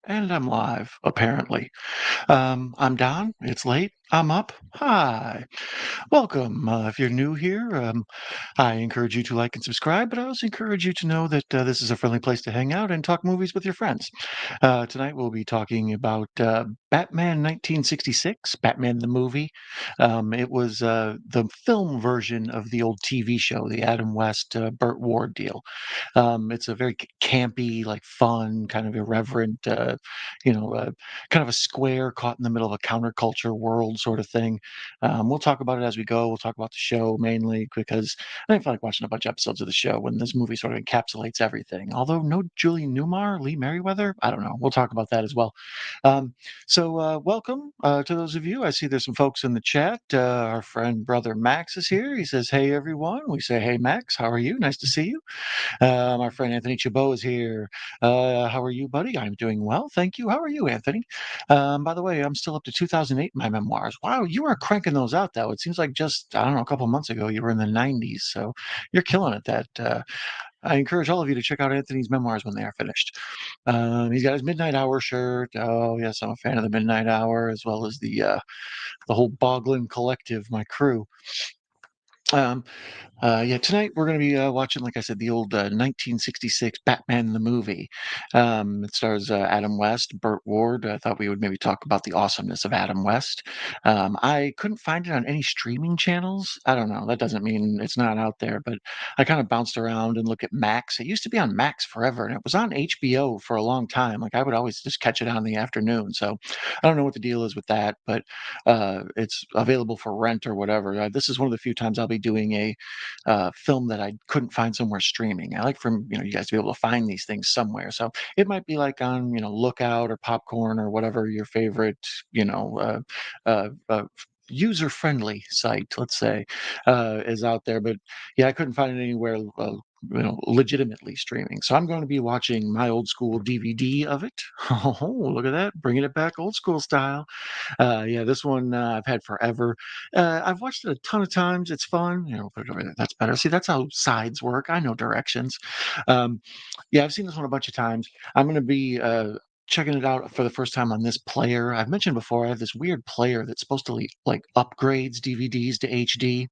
And I'm live, apparently. I'm Don. It's late. I'm up. Hi. Welcome. If you're new here, I encourage you to like and subscribe, but I also encourage you to know that this is a friendly place to hang out and talk movies with your friends. Tonight we'll be talking about Batman 1966, Batman the movie. It was the film version of the old TV show, the Adam West, Burt Ward deal. It's a very campy, like fun, kind of irreverent, you know, uh, kind of a square caught in the middle of a counterculture world sort of thing. We'll talk about it as we go. We'll talk about the show mainly because I didn't feel like watching a bunch of episodes of the show when this movie sort of encapsulates everything. Although no Julie Newmar, Lee Merriweather, I don't know. We'll talk about that as well. Um, welcome to those of you. I see there's some folks in the chat. Our friend brother Max is here. He says, "Hey everyone." We say, "Hey Max, how are you? Nice to see you." My friend Anthony Chabot is here. How are you, buddy? I'm doing well, thank you. How are you, Anthony? By the way, I'm still up to 2008 in my memoirs. Wow, you are cranking those out, though. It seems like just, I don't know, a couple months ago you were in the 90s, so you're killing it. I encourage all of you to check out Anthony's memoirs when they are finished. He's got his Midnight Hour shirt. Oh, yes, I'm a fan of the Midnight Hour, as well as the whole Boglin Collective, my crew. Um, yeah, tonight we're going to be watching, like I said, the old 1966 Batman the movie. It stars Adam West, Burt Ward. I thought we would maybe talk about the awesomeness of Adam West. I couldn't find it on any streaming channels. I don't know. That doesn't mean it's not out there, but I kind of bounced around and look at Max. It used to be on Max forever, and it was on HBO for a long time. Like I would always just catch it on in the afternoon. So I don't know what the deal is with that, but it's available for rent or whatever. This is one of the few times I'll be doing a film that I couldn't find somewhere streaming. I like for you guys to be able to find these things somewhere. So it might be like on Lookout or Popcorn or whatever your favorite you know user friendly site, let's say, is out there. But yeah, I couldn't find it anywhere. Legitimately streaming. So I'm going to be watching my old school DVD of it. Oh, look at that, bringing it back old school style. Yeah, this one I've had forever. I've watched it a ton of times. It's fun. Put it over there. That's better. See, that's how sides work. I know directions. Um, yeah, I've seen this one a bunch of times. I'm going to be checking it out for the first time on this player. I've mentioned before I have this weird player that's supposed to like upgrades DVDs to HD.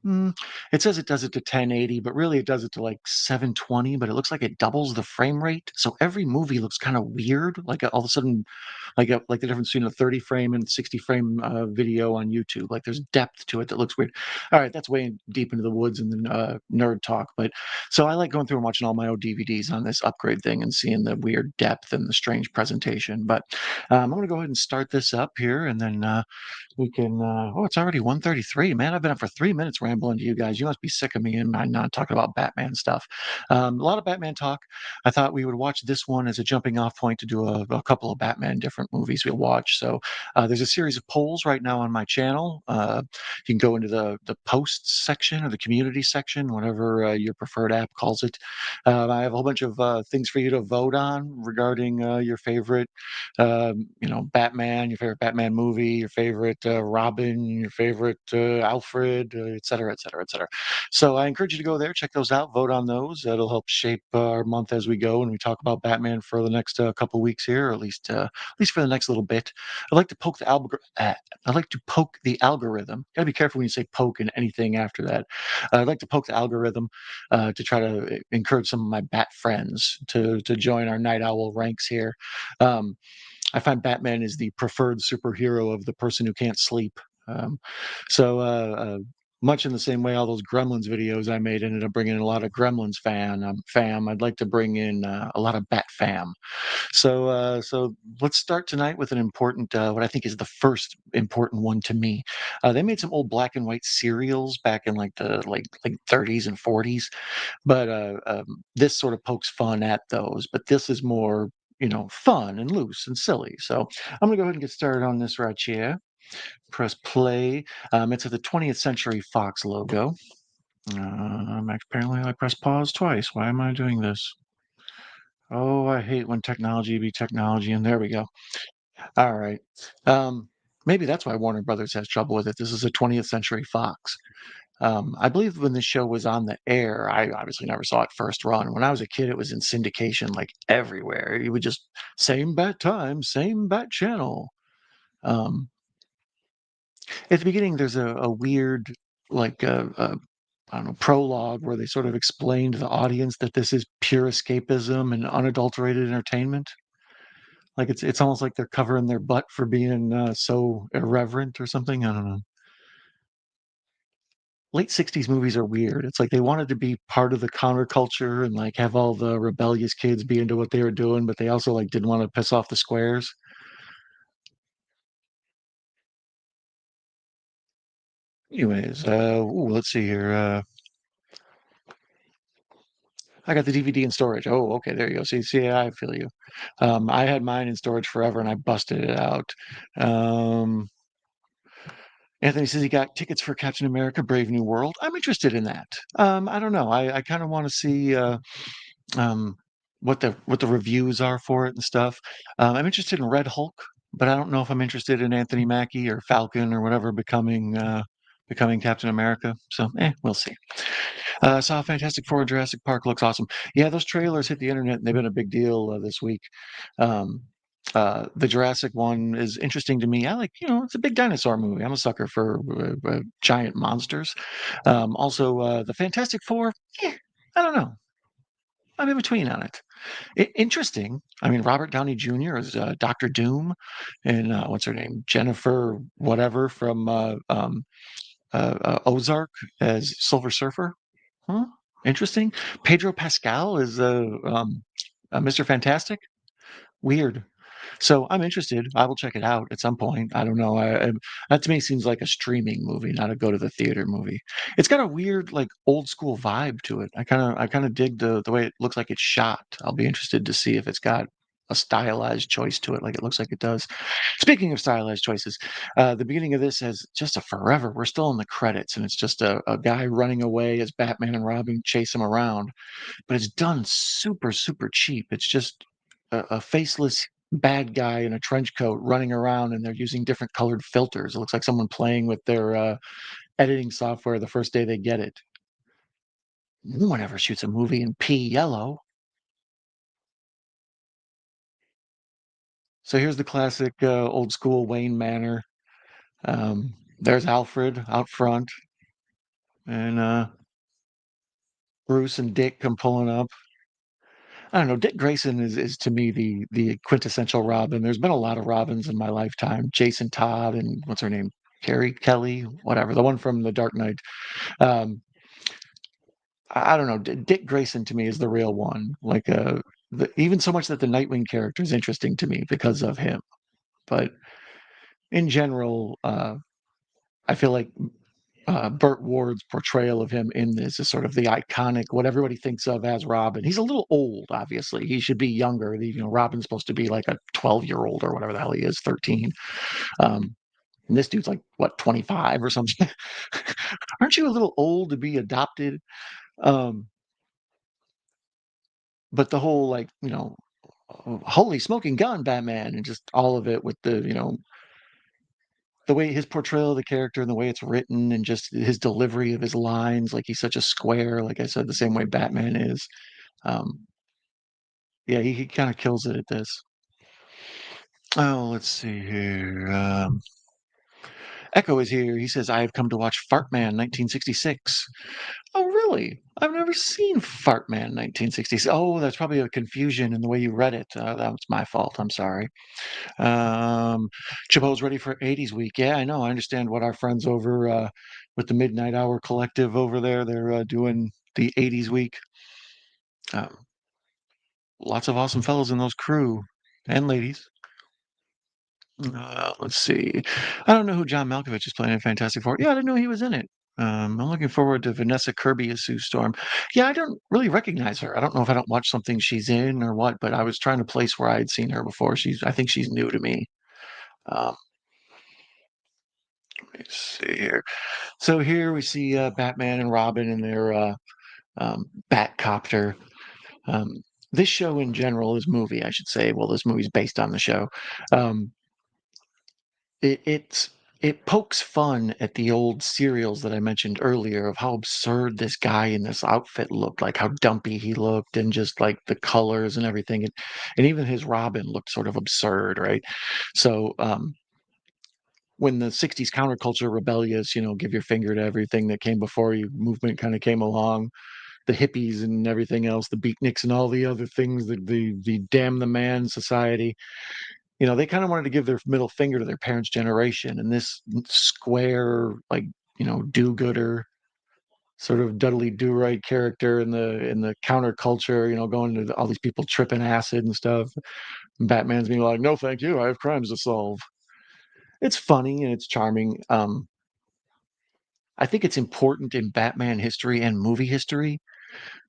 Mm, it says it does it to 1080, but really it does it to like 720, but it looks like it doubles the frame rate. So every movie looks kind of weird. Like all of a sudden, like the difference between a 30 frame and 60 frame video on YouTube. Like there's depth to it that looks weird. All right, that's way deep into the woods and the nerd talk. But so I like going through and watching all my old DVDs on this upgrade thing and seeing the weird depth and the strange presentation. But I'm going to go ahead and start this up here, and then we can. Oh, it's already 1:33. Man, I've been up for 3 minutes rambling to you guys. You must be sick of me and my not talking about Batman stuff. A lot of Batman talk. I thought we would watch this one as a jumping off point to do a couple of Batman different movies we'll watch. So there's a series of polls right now on my channel. You can go into the posts section or the community section, whatever your preferred app calls it. I have a whole bunch of things for you to vote on regarding your favorite, Batman, your favorite Batman movie, your favorite Robin, your favorite Alfred, et cetera, et cetera, et cetera. So I encourage you to go there, check those out, vote on those. That'll help shape our month as we go, and we talk about Batman for the next couple weeks here, or at least for the next little bit. I like to poke the I like to poke the algorithm. Got to be careful when you say poke and anything after that. I'd like to poke the algorithm to try to encourage some of my bat friends to join our Night Owl ranks here. Um, I find Batman is the preferred superhero of the person who can't sleep. Um, so much in the same way, all those Gremlins videos I made ended up bringing in a lot of Gremlins fam. I'd like to bring in a lot of Bat fam. So let's start tonight with an important, what I think is the first important one to me. They made some old black and white serials back in like the like 30s and 40s, but this sort of pokes fun at those. But this is more, fun and loose and silly. So I'm gonna go ahead and get started on this right here. Press play. It's at the 20th Century Fox logo. Apparently I press pause twice. Why am I doing this? Oh, I hate when technology be technology. And there we go. All right. Um, Maybe that's why Warner Brothers has trouble with it. This is a 20th Century Fox. I believe when this show was on the air, I obviously never saw it first run. When I was a kid, it was in syndication like everywhere. You would just same bat time, same bat channel. Um, at the beginning, there's a weird, like, I don't know, prologue where they sort of explain to the audience that this is pure escapism and unadulterated entertainment. Like it's almost like they're covering their butt for being so irreverent or something. I don't know. Late 60s movies are weird. It's like they wanted to be part of the counterculture and like have all the rebellious kids be into what they were doing, but they also like didn't want to piss off the squares. Anyways, ooh, let's see here. I got the DVD in storage. Oh, okay, there you go. See, I feel you. I had mine in storage forever and I busted it out. Um, Anthony says he got tickets for Captain America: Brave New World. I'm interested in that. I don't know. I kind of want to see um, what the reviews are for it and stuff. I'm interested in Red Hulk, but I don't know if I'm interested in Anthony Mackie or Falcon or whatever becoming Captain America. So, we'll see. Saw Fantastic Four: Jurassic Park looks awesome. Yeah, those trailers hit the internet and they've been a big deal this week. Um, the Jurassic one is interesting to me. I like, it's a big dinosaur movie. I'm a sucker for giant monsters. Also, the Fantastic Four. I don't know. I'm in between on it. Interesting. I mean, Robert Downey Jr. is Doctor Doom, and what's her name, Jennifer whatever from Ozark as Silver Surfer. Huh? Interesting. Pedro Pascal is Mr. Fantastic. Weird. So I'm interested. I will check it out at some point. I don't know. That to me seems like a streaming movie, not a go to the theater movie. It's got a weird, like old school vibe to it. I kind of dig the way it looks like it's shot. I'll be interested to see if it's got a stylized choice to it, like it looks like it does. Speaking of stylized choices, the beginning of this has just a forever. We're still in the credits, and it's just a guy running away as Batman and Robin chase him around, but it's done super, super cheap. It's just a faceless bad guy in a trench coat running around, and they're using different colored filters. It looks like someone playing with their editing software the first day they get it. No one ever shoots a movie in pea yellow. So here's the classic old school Wayne Manor. There's Alfred out front, and Bruce and Dick come pulling up. I don't know. Dick Grayson is to me the quintessential Robin. There's been a lot of Robins in my lifetime. Jason Todd and what's her name, Carrie Kelly, whatever, the one from The Dark Knight. Um, I don't know. Dick Grayson to me is the real one. Like even so much that the Nightwing character is interesting to me because of him. But in general, I feel like Burt Ward's portrayal of him in this is sort of the iconic, what everybody thinks of as Robin. He's a little old, obviously. He should be younger. Robin's supposed to be like a 12-year-old or whatever the hell he is, 13. Um, and this dude's like, what, 25 or something? Aren't you a little old to be adopted? Um, but the whole, like, holy smoking gun, Batman, and just all of it with the way his portrayal of the character and the way it's written and just his delivery of his lines, like he's such a square, like I said, the same way Batman is. Um, yeah, he kind of kills it at this. Oh, let's see here. Echo is here. He says, I have come to watch Fartman 1966. Oh, really? I've never seen Fartman 1966. Oh, that's probably a confusion in the way you read it. That was my fault. I'm sorry. Chabot's ready for 80s week. Yeah, I know. I understand what our friends over with the Midnight Hour Collective over there, they're doing the 80s week. Um, Lots of awesome fellows in those crew and ladies. Let's see. I don't know who John Malkovich is playing in Fantastic Four. Yeah, I didn't know he was in it. I'm looking forward to Vanessa Kirby as Sue Storm. Yeah, I don't really recognize her. I don't know if I don't watch something she's in or what, but I was trying to place where I had seen her before. I think she's new to me. Um, let me see here. So here we see Batman and Robin in their Batcopter. Um, this show in general, this movie, I should say, well, this movie's based on the show. Um, It's it pokes fun at the old serials that I mentioned earlier of how absurd this guy in this outfit looked, like how dumpy he looked and just like the colors and everything. And even his Robin looked sort of absurd, right? So when the 60s counterculture rebellious, give your finger to everything that came before you movement kind of came along, the hippies and everything else, the beatniks and all the other things, the damn the man society, they kind of wanted to give their middle finger to their parents' generation, and this square, like, do-gooder, sort of Dudley Do-Right character in the counterculture, going to all these people tripping acid and stuff. And Batman's being like, "No, thank you, I have crimes to solve." It's funny and it's charming. I think it's important in Batman history and movie history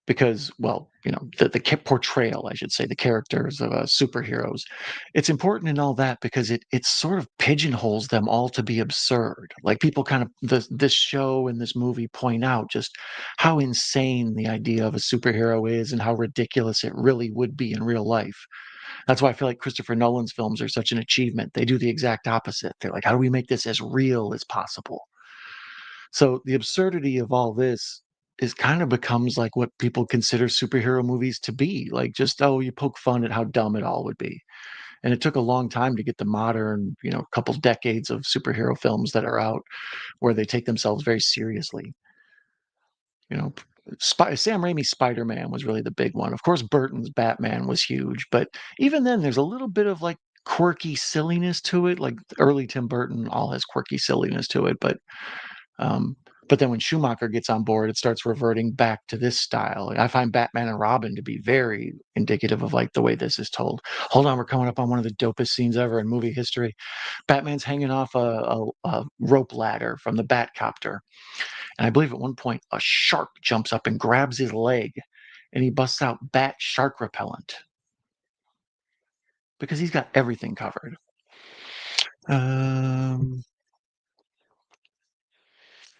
because, well, the portrayal, I should say, the characters of superheroes. It's important in all that because it sort of pigeonholes them all to be absurd. Like people kind of this show and this movie point out just how insane the idea of a superhero is and how ridiculous it really would be in real life. That's why I feel like Christopher Nolan's films are such an achievement. They do the exact opposite. They're like, how do we make this as real as possible? So the absurdity of all this is kind of becomes like what people consider superhero movies to be. Like just, oh, you poke fun at how dumb it all would be. And it took a long time to get the modern, couple decades of superhero films that are out where they take themselves very seriously. You know, Sam Raimi's Spider-Man was really the big one. Of course, Burton's Batman was huge, but even then, there's a little bit of like quirky silliness to it. Like early Tim Burton all has quirky silliness to it, um, but then when Schumacher gets on board, it starts reverting back to this style. I find Batman and Robin to be very indicative of like the way this is told. Hold on, we're coming up on one of the dopest scenes ever in movie history. Batman's hanging off a rope ladder from the Batcopter, and I believe at one point a shark jumps up and grabs his leg, and he busts out Bat shark repellent because he's got everything covered. Um,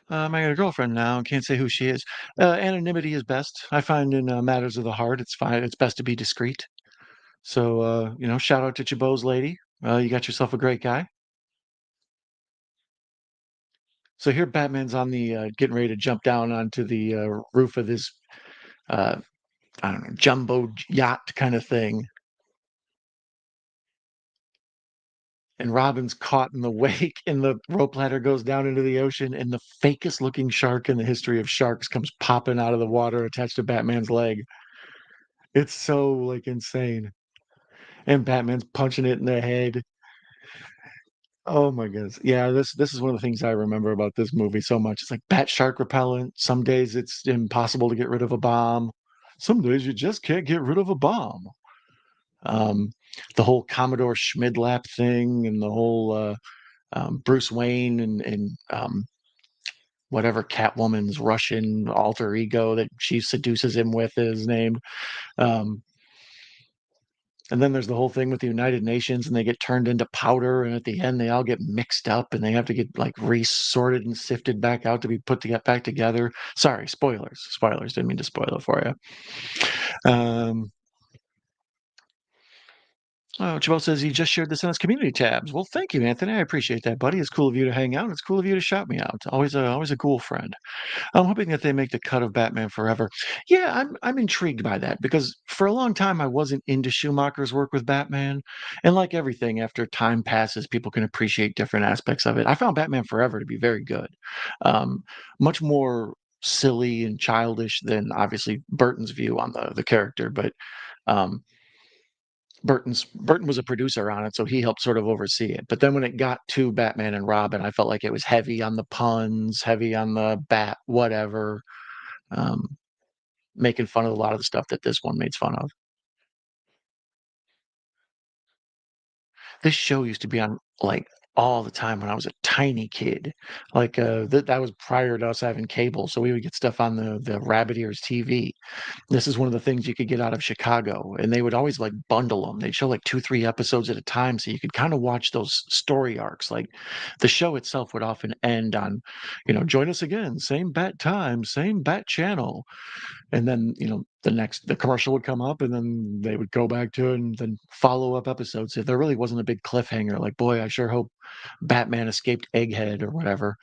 I got a girlfriend now. Can't say who she is. Anonymity is best. I find in matters of the heart, it's fine. It's best to be discreet. So, shout out to Chabot's lady. You got yourself a great guy. So here, Batman's on the getting ready to jump down onto the roof of this, uh, I don't know, jumbo yacht kind of thing, and Robin's caught in the wake, and the rope ladder goes down into the ocean, and the fakest looking shark in the history of sharks comes popping out of the water attached to Batman's leg. It's so like insane. And Batman's punching it in the head. Oh my goodness. Yeah, this is one of the things I remember about this movie so much. It's like bat shark repellent. Some days it's impossible to get rid of a bomb. Some days you just can't get rid of a bomb. Um, the whole Commodore Schmidlap thing and the whole Bruce Wayne and whatever Catwoman's Russian alter ego that she seduces him with is named. Um, And then there's the whole thing with the United Nations, and they get turned into powder, and at the end they all get mixed up, and they have to get like resorted and sifted back out to be put to get back together. Sorry, spoilers. Spoilers. Didn't mean to spoil it for you. Oh, Chabot says he just shared this in his community tabs. Well, thank you, Anthony. I appreciate that, buddy. It's cool of you to hang out. It's cool of you to shout me out. Always a cool friend. I'm hoping that they make the cut of Batman Forever. Yeah, I'm intrigued by that because for a long time I wasn't into Schumacher's work with Batman, and like everything, after time passes, people can appreciate different aspects of it. I found Batman Forever to be very good, um, much more silly and childish than obviously Burton's view on the character, but. Um, Burton was a producer on it, so he helped sort of oversee it. But then when it got to Batman and Robin, I felt like it was heavy on the puns, heavy on the bat, whatever, um, making fun of a lot of the stuff that this one makes fun of. This show used to be on like all the time when I was a tiny kid. Like that was prior to us having cable, so we would get stuff on the rabbit ears TV. This is one of the things you could get out of Chicago, and they would always like bundle them. They'd show like 2, 3 episodes at a time, so you could kind of watch those story arcs. Like the show itself would often end on, join us again, same bat time, same bat channel, And then, the commercial would come up, and then they would go back to it, and then follow-up episodes. If there really wasn't a big cliffhanger, like, "Boy, I sure hope Batman escaped Egghead," or whatever.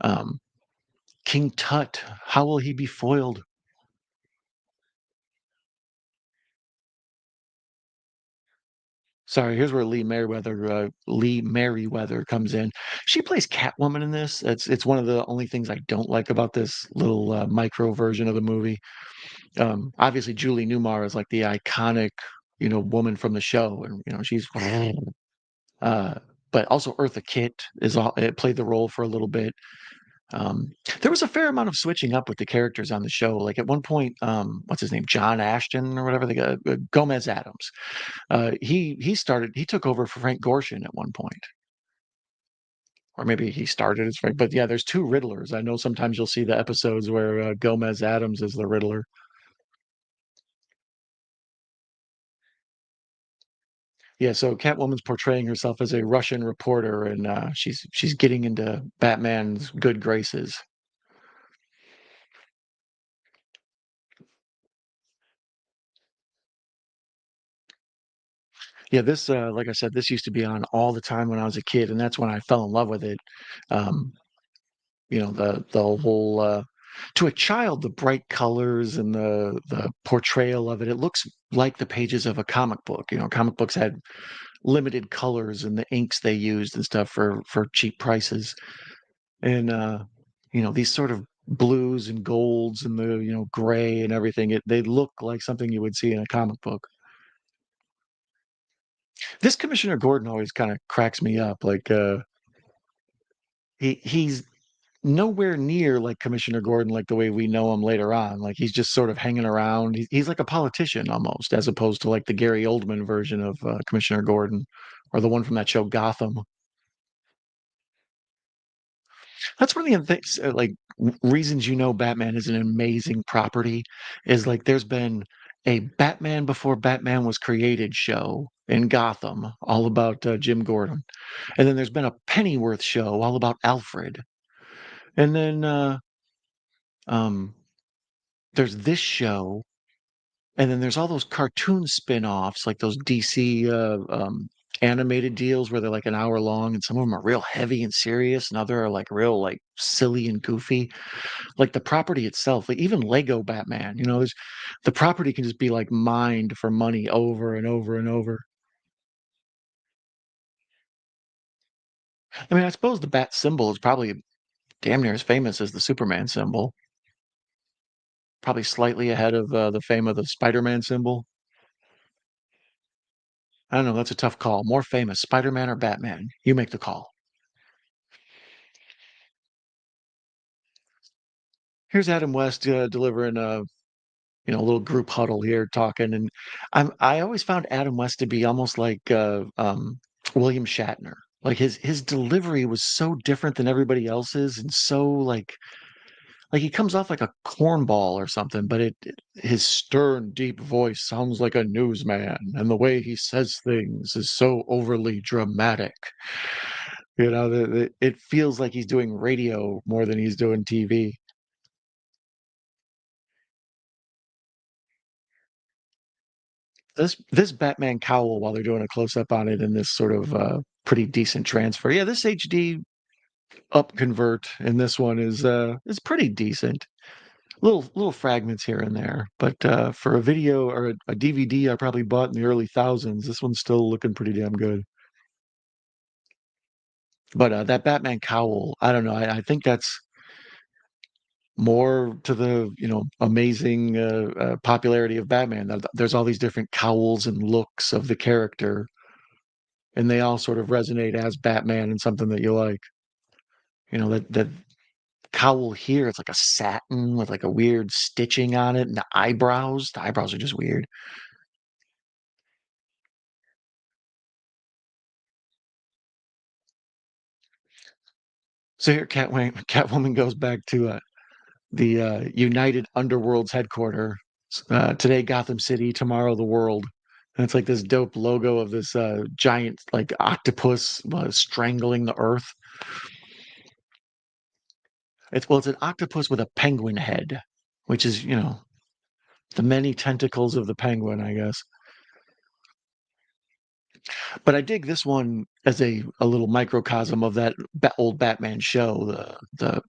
Um, King Tut, how will he be foiled? Sorry, here's where Lee Merriweather comes in. She plays Catwoman in this. It's one of the only things I don't like about this little, micro version of the movie. Obviously, Julie Newmar is, like, the iconic, woman from the show, and, she's uh, but also Eartha Kitt played the role for a little bit. Um, there was a fair amount of switching up with the characters on the show. Like, at one point, what's his name? John Ashton or whatever, the guy, Gomez Adams. He took over for Frank Gorshin at one point, or maybe he started as Frank. But yeah, there's two Riddlers. I know sometimes you'll see the episodes where Gomez Adams is the Riddler. Yeah, so Catwoman's portraying herself as a Russian reporter, and she's getting into Batman's good graces. Yeah, this, like I said, this used to be on all the time when I was a kid, and that's when I fell in love with it. Um, the whole to a child, the bright colors and the portrayal of it, it looks like the pages of a comic book. Comic books had limited colors and the inks they used and stuff for cheap prices. And these sort of blues and golds and the gray and everything, they look like something you would see in a comic book. This Commissioner Gordon always kind of cracks me up. Like, he's nowhere near like Commissioner Gordon, like the way we know him later on. Like, he's just sort of hanging around. He's like a politician almost, as opposed to like the Gary Oldman version of Commissioner Gordon, or the one from that show Gotham. That's one of the things, like, reasons Batman is an amazing property is, like, there's been a Batman Before Batman Was Created show in Gotham all about Jim Gordon, and then there's been a Pennyworth show all about Alfred, and then um, there's this show. And then there's all those cartoon spin-offs, like those DC, animated deals where they're like an hour long, and some of them are real heavy and serious, and other are like real like silly and goofy. Like the property itself, like even Lego Batman, there's the property can just be like mined for money over and over and over. I mean, I suppose the bat symbol is probably damn near as famous as the Superman symbol. Probably slightly ahead of the fame of the Spider-Man symbol. I don't know. That's a tough call. More famous, Spider-Man or Batman? You make the call. Here's Adam West delivering a little group huddle here talking, and I always found Adam West to be almost like William Shatner. Like his delivery was so different than everybody else's, and so like he comes off like a cornball or something, but his stern, deep voice sounds like a newsman, and the way he says things is so overly dramatic. It feels like he's doing radio more than he's doing TV. This Batman cowl, while they're doing a close up on it in this sort of pretty decent transfer. Yeah, this HD up convert in this one is pretty decent. Little fragments here and there, but for a video or a DVD I probably bought in the early thousands, this one's still looking pretty damn good. But that Batman cowl, I don't know. I think that's more to the amazing popularity of Batman. There's all these different cowls and looks of the character, and they all sort of resonate as Batman and something that you like. That cowl here, it's like a satin with like a weird stitching on it, and the eyebrows are just weird. So here, Catwoman goes back to the United Underworld's headquarters. Today, Gotham City. Tomorrow, the world. And it's like this dope logo of this giant like octopus strangling the earth. It's an octopus with a penguin head, which is The many tentacles of the penguin, I guess. But I dig this one as a little microcosm of that old Batman show, the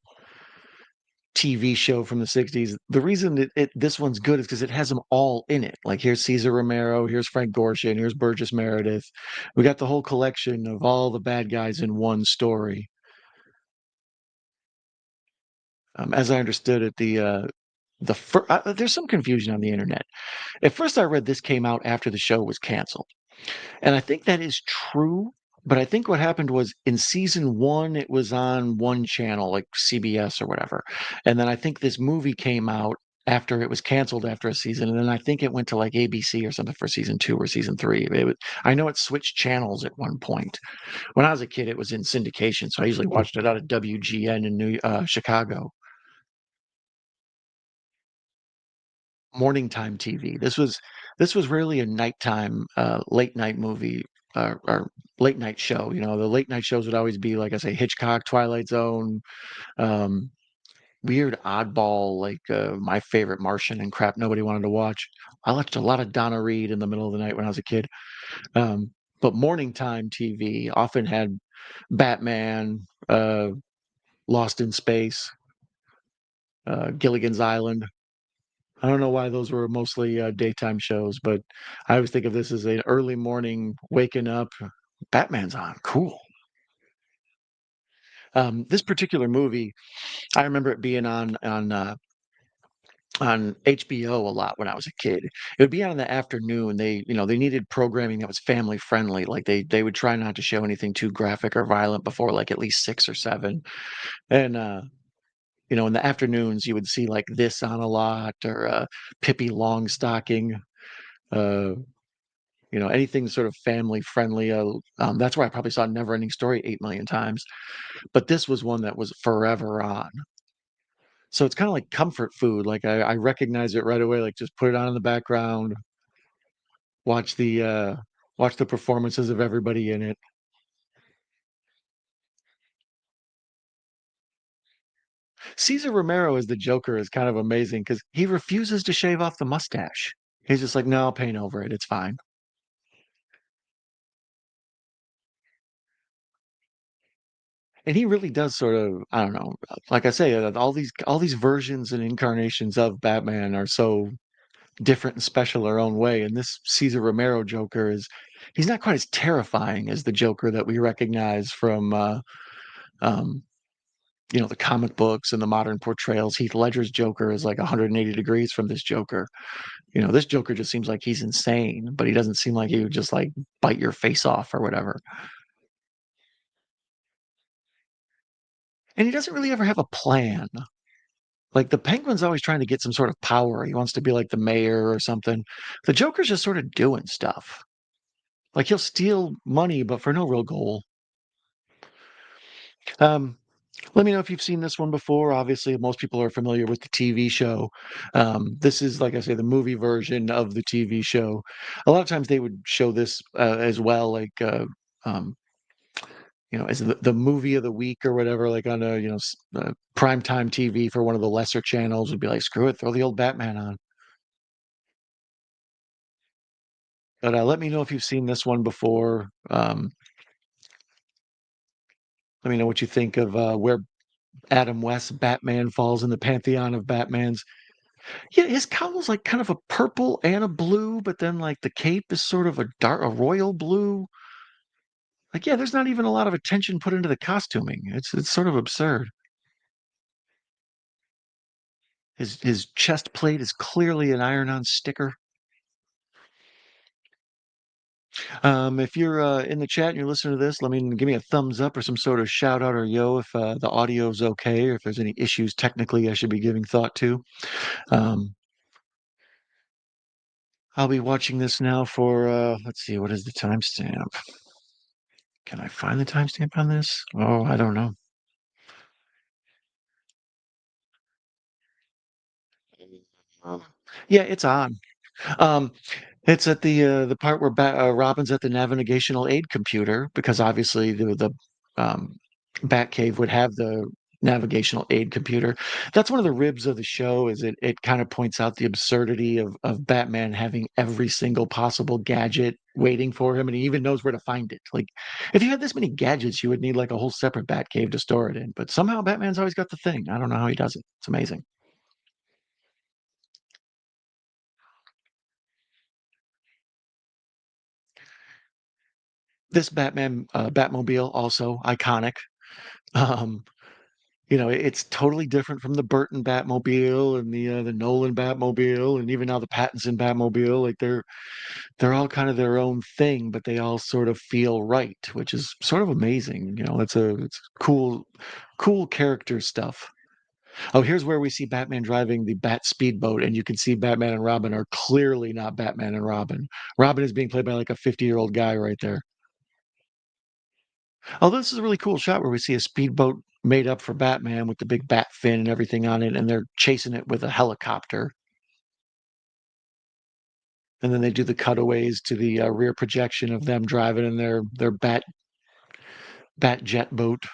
TV show from the '60s. The reason this one's good is because it has them all in it. Like here's Caesar Romero, here's Frank Gorshin, here's Burgess Meredith. We got the whole collection of all the bad guys in one story. As I understood it, there's some confusion on the internet. At first, I read this came out after the show was canceled. And I think that is true, but I think what happened was in season 1, it was on one channel, like CBS or whatever, and then I think this movie came out after it was canceled after a season, and then I think it went to, like, ABC or something for season 2 or season 3. I know it switched channels at one point. When I was a kid, it was in syndication, so I usually watched it out of WGN in Chicago. Morning time TV. This was really a nighttime, late night movie, or late night show. The late night shows would always be, like I say, Hitchcock, Twilight Zone, um, weird oddball, like My Favorite Martian and crap nobody wanted to watch. I watched a lot of Donna Reed in the middle of the night when I was a kid. Um, but morning time TV often had Batman, Lost in Space, Gilligan's Island. I don't know why those were mostly daytime shows, but I always think of this as an early morning waking up. Batman's on, cool. This particular movie, I remember it being on HBO a lot when I was a kid. It would be on in the afternoon. They needed programming that was family friendly. Like they would try not to show anything too graphic or violent before like at least 6 or 7. And in the afternoons you would see like this on a lot, or Pippi Longstocking. Uh, anything sort of family friendly. That's where I probably saw Neverending Story 8 million times, but this was one that was forever on. So it's kind of like comfort food. Like I recognize it right away. Like just put it on in the background, watch the uh, watch the performances of everybody in it. Cesar Romero as the Joker is kind of amazing because he refuses to shave off the mustache. He's just like, no, I'll paint over it. It's fine. And he really does sort of, I don't know, like I say, all these versions and incarnations of Batman are so different and special their own way. And this Cesar Romero Joker he's not quite as terrifying as the Joker that we recognize from um, the comic books and the modern portrayals. Heath Ledger's Joker is like 180 degrees from this Joker. This Joker just seems like he's insane, but he doesn't seem like he would just like bite your face off or whatever. And he doesn't really ever have a plan. Like the Penguin's always trying to get some sort of power. He wants to be like the mayor or something. The Joker's just sort of doing stuff. Like he'll steal money, but for no real goal. Um, Let me know if you've seen this one before. Obviously, most people are familiar with the TV show. This is, like I say, the movie version of the TV show. A lot of times they would show this as well, like um, as the movie of the week or whatever, like on a primetime TV for one of the lesser channels. Would be like, screw it, throw the old Batman on. But let me know if you've seen this one before. Let me know what you think of where Adam West's Batman falls in the pantheon of Batmans. Yeah, his cowl's like kind of a purple and a blue, but then like the cape is sort of a royal blue. Like, yeah, there's not even a lot of attention put into the costuming. It's sort of absurd. His chest plate is clearly an iron-on sticker. If you're in the chat and you're listening to this, give me a thumbs up or some sort of shout out or yo if the audio's okay, or if there's any issues technically I should be giving thought to. Um, I'll be watching this now for let's see, what is the timestamp? Can I find the timestamp on this? Oh, I don't know. Yeah, it's on. Um, it's at the part where Robin's at the navigational aid computer because obviously the Batcave would have navigational aid computer. That's one of the ribs of the show is it kind of points out the absurdity of Batman having every single possible gadget waiting for him, and he even knows where to find it. Like, if you had this many gadgets, you would need like a whole separate Batcave to store it in. But somehow Batman's always got the thing. I don't know how he does it. It's amazing. This Batman Batmobile also iconic. Um, it's totally different from the Burton Batmobile and the Nolan Batmobile and even now the Pattinson Batmobile. Like they're all kind of their own thing, but they all sort of feel right, which is sort of amazing. It's cool character stuff. Oh, here's where we see Batman driving the Bat speedboat, and you can see Batman and Robin are clearly not Batman and Robin. Robin is being played by like a 50-year-old guy right there. Oh, this is a really cool shot where we see a speedboat made up for Batman with the big bat fin and everything on it, and they're chasing it with a helicopter. And then they do the cutaways to the rear projection of them driving in their bat jet boat.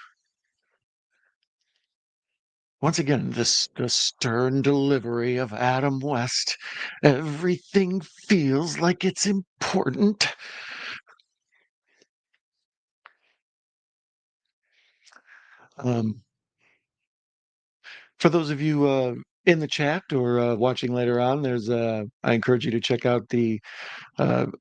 Once again, this the stern delivery of Adam West. Everything feels like it's important. Um, for those of you in the chat or watching later on, I encourage you to check out the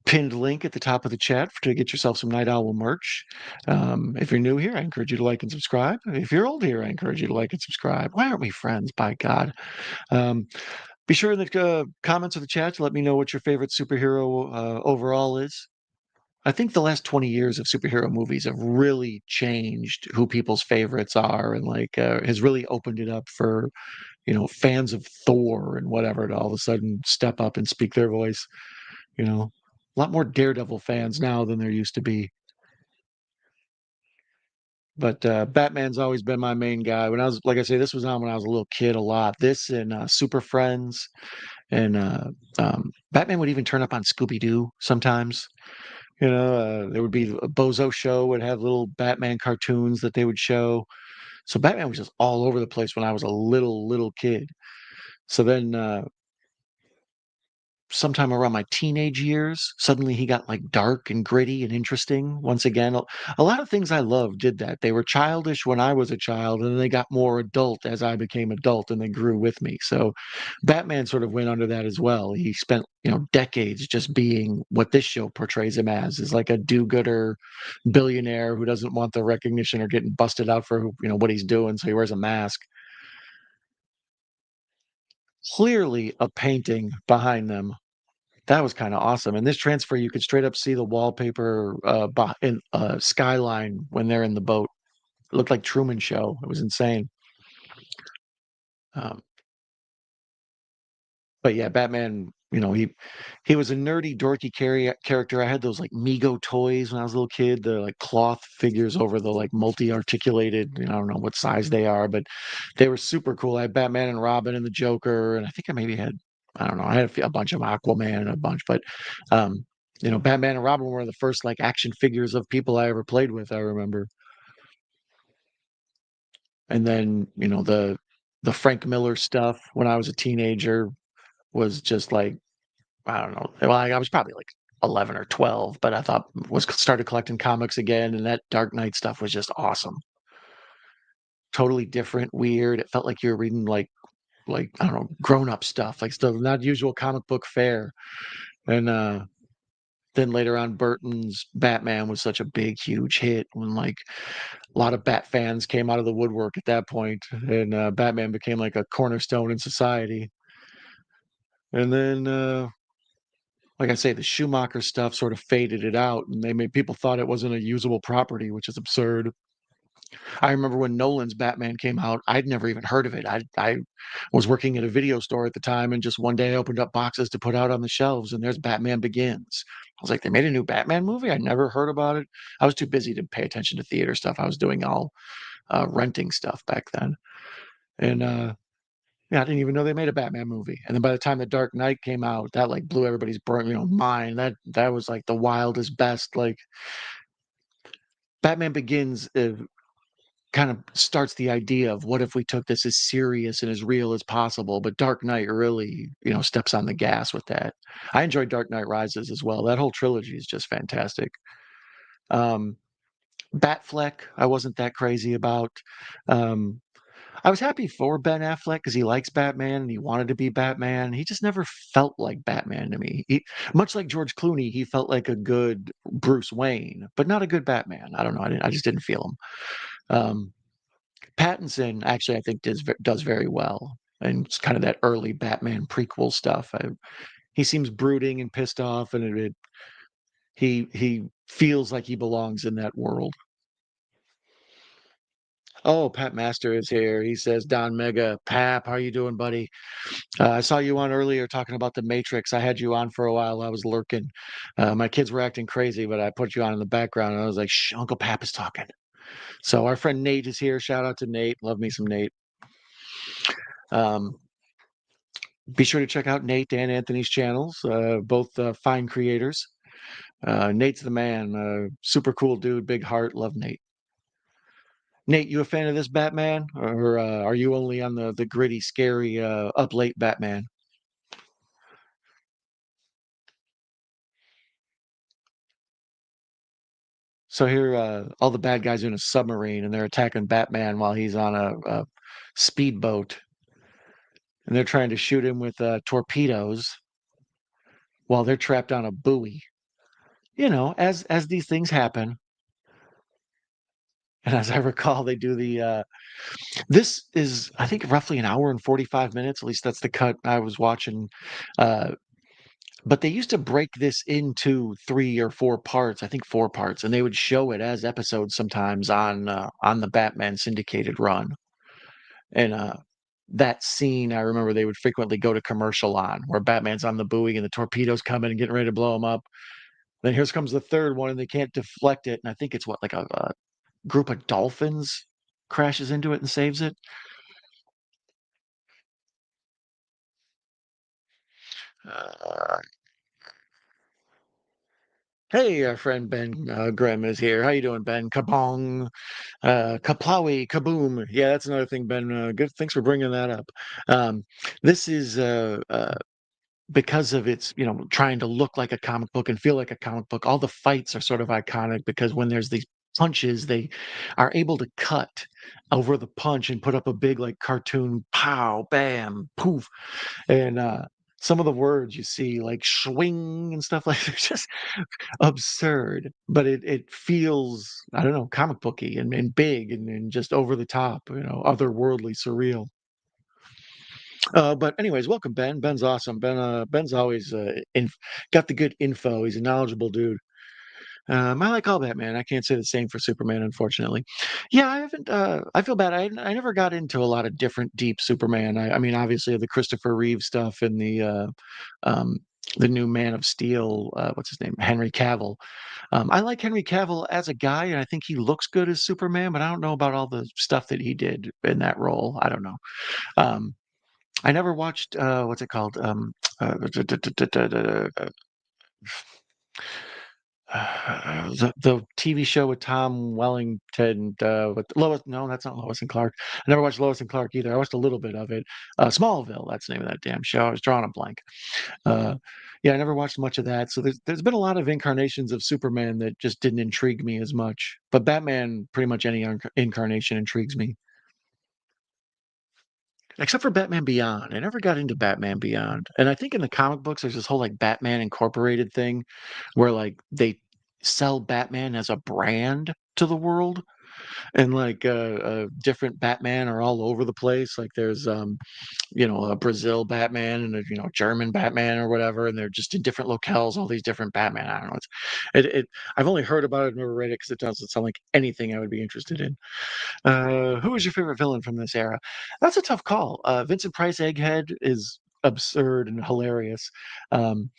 pinned link at the top of the chat to get yourself some Night Owl merch. If you're new here, I encourage you to like and subscribe. If you're old here, I encourage you to like and subscribe. Why aren't we friends? By God. Um, be sure in the comments of the chat to let me know what your favorite superhero overall is. I think the last 20 years of superhero movies have really changed who people's favorites are and like has really opened it up for, fans of Thor and whatever to all of a sudden step up and speak their voice. A lot more Daredevil fans now than there used to be. But Batman's always been my main guy. When I was, like I say, this was on when I was a little kid a lot. This and Super Friends, and Batman would even turn up on Scooby Doo sometimes. There would be a Bozo show would have little Batman cartoons that they would show. So Batman was just all over the place when I was a little kid. So then sometime around my teenage years, suddenly he got like dark and gritty and interesting. Once again, a lot of things I loved did that. They were childish when I was a child, and then they got more adult as I became adult, and they grew with me. So, Batman sort of went under that as well. He spent decades just being what this show portrays him as, is like a do-gooder billionaire who doesn't want the recognition or getting busted out for what he's doing, so he wears a mask. Clearly, a painting behind them. That was kinda awesome, and this transfer, you could straight up see the wallpaper, beh in, skyline when they're in the boat. It looked like Truman Show, it was insane. Um, but yeah, Batman, he was a nerdy, dorky character. I had those, like, Mego toys when I was a little kid, the, like, cloth figures over the, like, multi-articulated, I don't know what size they are, but they were super cool. I had Batman and Robin and the Joker, and I think I maybe had I don't know, I had a bunch of Aquaman and a bunch, but, um, Batman and Robin were the first, like, action figures of people I ever played with, I remember. And then, the Frank Miller stuff when I was a teenager was just like I don't know. Well, I was probably like 11 or 12, but I thought was started collecting comics again, and that Dark Knight stuff was just awesome. Totally different, weird. It felt like you were reading like I don't know, grown up stuff, like still not usual comic book fare. And then later on, Burton's Batman was such a big, huge hit when like a lot of Bat fans came out of the woodwork at that point, and Batman became like a cornerstone in society. And then like I say, the Schumacher stuff sort of faded it out, and they made people thought it wasn't a usable property, which is absurd. I remember when Nolan's Batman came out, I'd never even heard of it. I was working at a video store at the time, and just one day I opened up boxes to put out on the shelves, and there's Batman Begins. I was like, they made a new Batman movie? I never heard about it. I was too busy to pay attention to theater stuff. I was doing all renting stuff back then. And yeah, I didn't even know they made a Batman movie. And then by the time The Dark Knight came out, that like blew everybody's mind. That was like the wildest best. Like Batman Begins kind of starts the idea of what if we took this as serious and as real as possible, but Dark Knight really, steps on the gas with that. I enjoyed Dark Knight Rises as well. That whole trilogy is just fantastic. Um, Batfleck, I wasn't that crazy about. Um, I was happy for Ben Affleck because he likes Batman and he wanted to be Batman. He just never felt like Batman to me. Much like George Clooney, he felt like a good Bruce Wayne, but not a good Batman. I don't know. I just didn't feel him. Pattinson actually, I think, does very well, and it's kind of that early Batman prequel stuff. He seems brooding and pissed off, and he feels like he belongs in that world. Oh, Pat Master is here. He says, Don Mega, Pap, how you doing, buddy? I saw you on earlier talking about the Matrix. I had you on for a while. I was lurking. My kids were acting crazy, but I put you on in the background, and I was like, shh, Uncle Pap is talking. So our friend Nate is here. Shout out to Nate. Love me some Nate. Um, be sure to check out Nate and Anthony's channels, both fine creators. Nate's the man. Super cool dude, big heart. Love Nate. Nate, you a fan of this Batman, or are you only on the gritty, scary, up late Batman? So here, all the bad guys are in a submarine, and they're attacking Batman while he's on a speedboat, and they're trying to shoot him with torpedoes while they're trapped on a buoy. As these things happen, and as I recall, they do the. This is, I think, roughly an hour and 45 minutes. At least that's the cut I was watching. Uh, But they used to break this into 3 or 4 parts, I think 4 parts, and they would show it as episodes sometimes on the Batman syndicated run. And, that scene, I remember they would frequently go to commercial on, where Batman's on the buoy and the torpedoes coming and getting ready to blow him up. Then here comes the 3rd one, and they can't deflect it, and I think it's what, like a group of dolphins crashes into it and saves it? Uh, hey, our friend Ben, Grimm is here. How you doing, Ben? Kabong. Kaplawi, kaboom. Yeah, that's another thing, Ben. Good. Thanks for bringing that up. This is because of its, trying to look like a comic book and feel like a comic book. All the fights are sort of iconic because when there's these punches, they are able to cut over the punch and put up a big like cartoon pow, bam, poof, and some of the words you see like swing and stuff like it's just absurd, but it feels, I don't know, comic booky and big and just over the top, otherworldly, surreal. But anyways, welcome Ben. Ben's awesome. Ben's always got the good info. He's a knowledgeable dude. I like all that, man. I can't say the same for Superman, unfortunately. Yeah, I haven't. I feel bad. I never got into a lot of different deep Superman. I mean, obviously the Christopher Reeve stuff and um, the new Man of Steel. What's his name? Henry Cavill. I like Henry Cavill as a guy, and I think he looks good as Superman. But I don't know about all the stuff that he did in that role. I don't know. Um, I never watched. What's it called? The TV show with Tom Wellington, with Lois. No, that's not Lois and Clark. I never watched Lois and Clark either. I watched a little bit of it. Smallville, that's the name of that damn show. I was drawing a blank. Uh, yeah, I never watched much of that. So there's been a lot of incarnations of Superman that just didn't intrigue me as much. But Batman, pretty much any incarnation intrigues me, except for Batman Beyond. I never got into Batman Beyond. And I think in the comic books, there's this whole like Batman Incorporated thing where like they sell Batman as a brand to the world, and like different Batman are all over the place. Like there's a Brazil Batman and a German Batman or whatever, and they're just in different locales. All these different Batman. I don't know. I've only heard about it, never read it because it doesn't sound like anything I would be interested in. Who is your favorite villain from this era? That's a tough call. Vincent Price Egghead is absurd and hilarious. Um,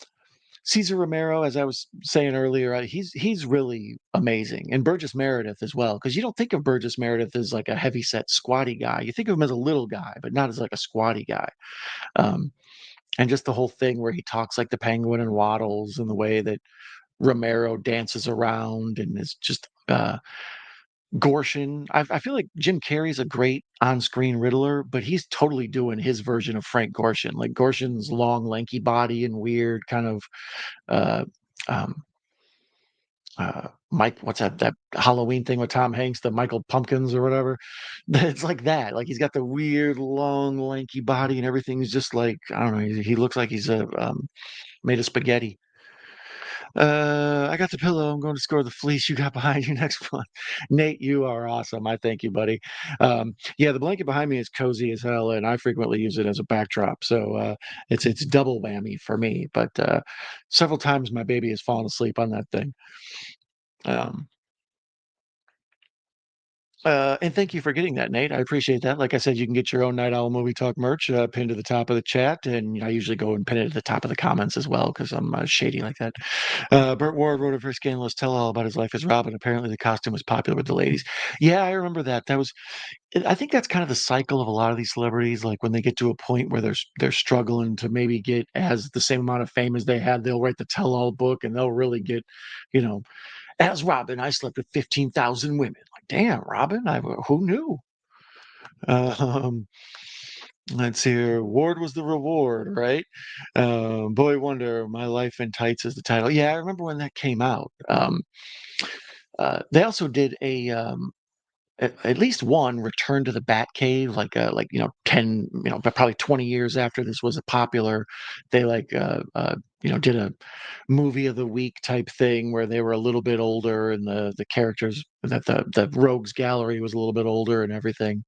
Caesar Romero, as I was saying earlier, he's really amazing, and Burgess Meredith as well. Because you don't think of Burgess Meredith as like a heavy-set, squatty guy. You think of him as a little guy, but not as like a squatty guy. Um, and just the whole thing where he talks like the Penguin and waddles, and the way that Romero dances around and is just Gorshin. I feel like Jim Carrey's a great on-screen Riddler, but he's totally doing his version of Frank Gorshin. Like Gorshin's long, lanky body and weird kind of uh, um, Mike. What's that Halloween thing with Tom Hanks, the Michael Pumpkins or whatever? It's like that. Like he's got the weird, long, lanky body, and everything's just like I don't know. He looks like he's made of spaghetti. I got the pillow. I'm going to score the fleece you got behind you next one. Nate, you are awesome. I thank you, buddy. Yeah, the blanket behind me is cozy as hell, and I frequently use it as a backdrop. So it's double whammy for me. But several times my baby has fallen asleep on that thing. Um, and thank you for getting that, Nate. I appreciate that. Like I said, you can get your own Night Owl Movie Talk merch pinned to the top of the chat, and I usually go and pin it at the top of the comments as well because I'm shady like that. Burt Ward wrote a very scandalous tell-all about his life as Robin. Apparently, the costume was popular with the ladies. Yeah, I remember that. I think that's kind of the cycle of a lot of these celebrities. Like when they get to a point where they're struggling to maybe get as the same amount of fame as they had, they'll write the tell-all book and they'll really get, you know, as Robin, I slept with 15,000 women. Like, damn, Robin, who knew? Um, let's see here. Ward was the reward, right? Boy Wonder, My Life in Tights is the title. Yeah, I remember when that came out. They also did at least one Return to the Batcave, like 10, but probably 20 years after this was a popular. They did a movie of the week type thing where they were a little bit older and the characters that the rogues gallery was a little bit older and everything.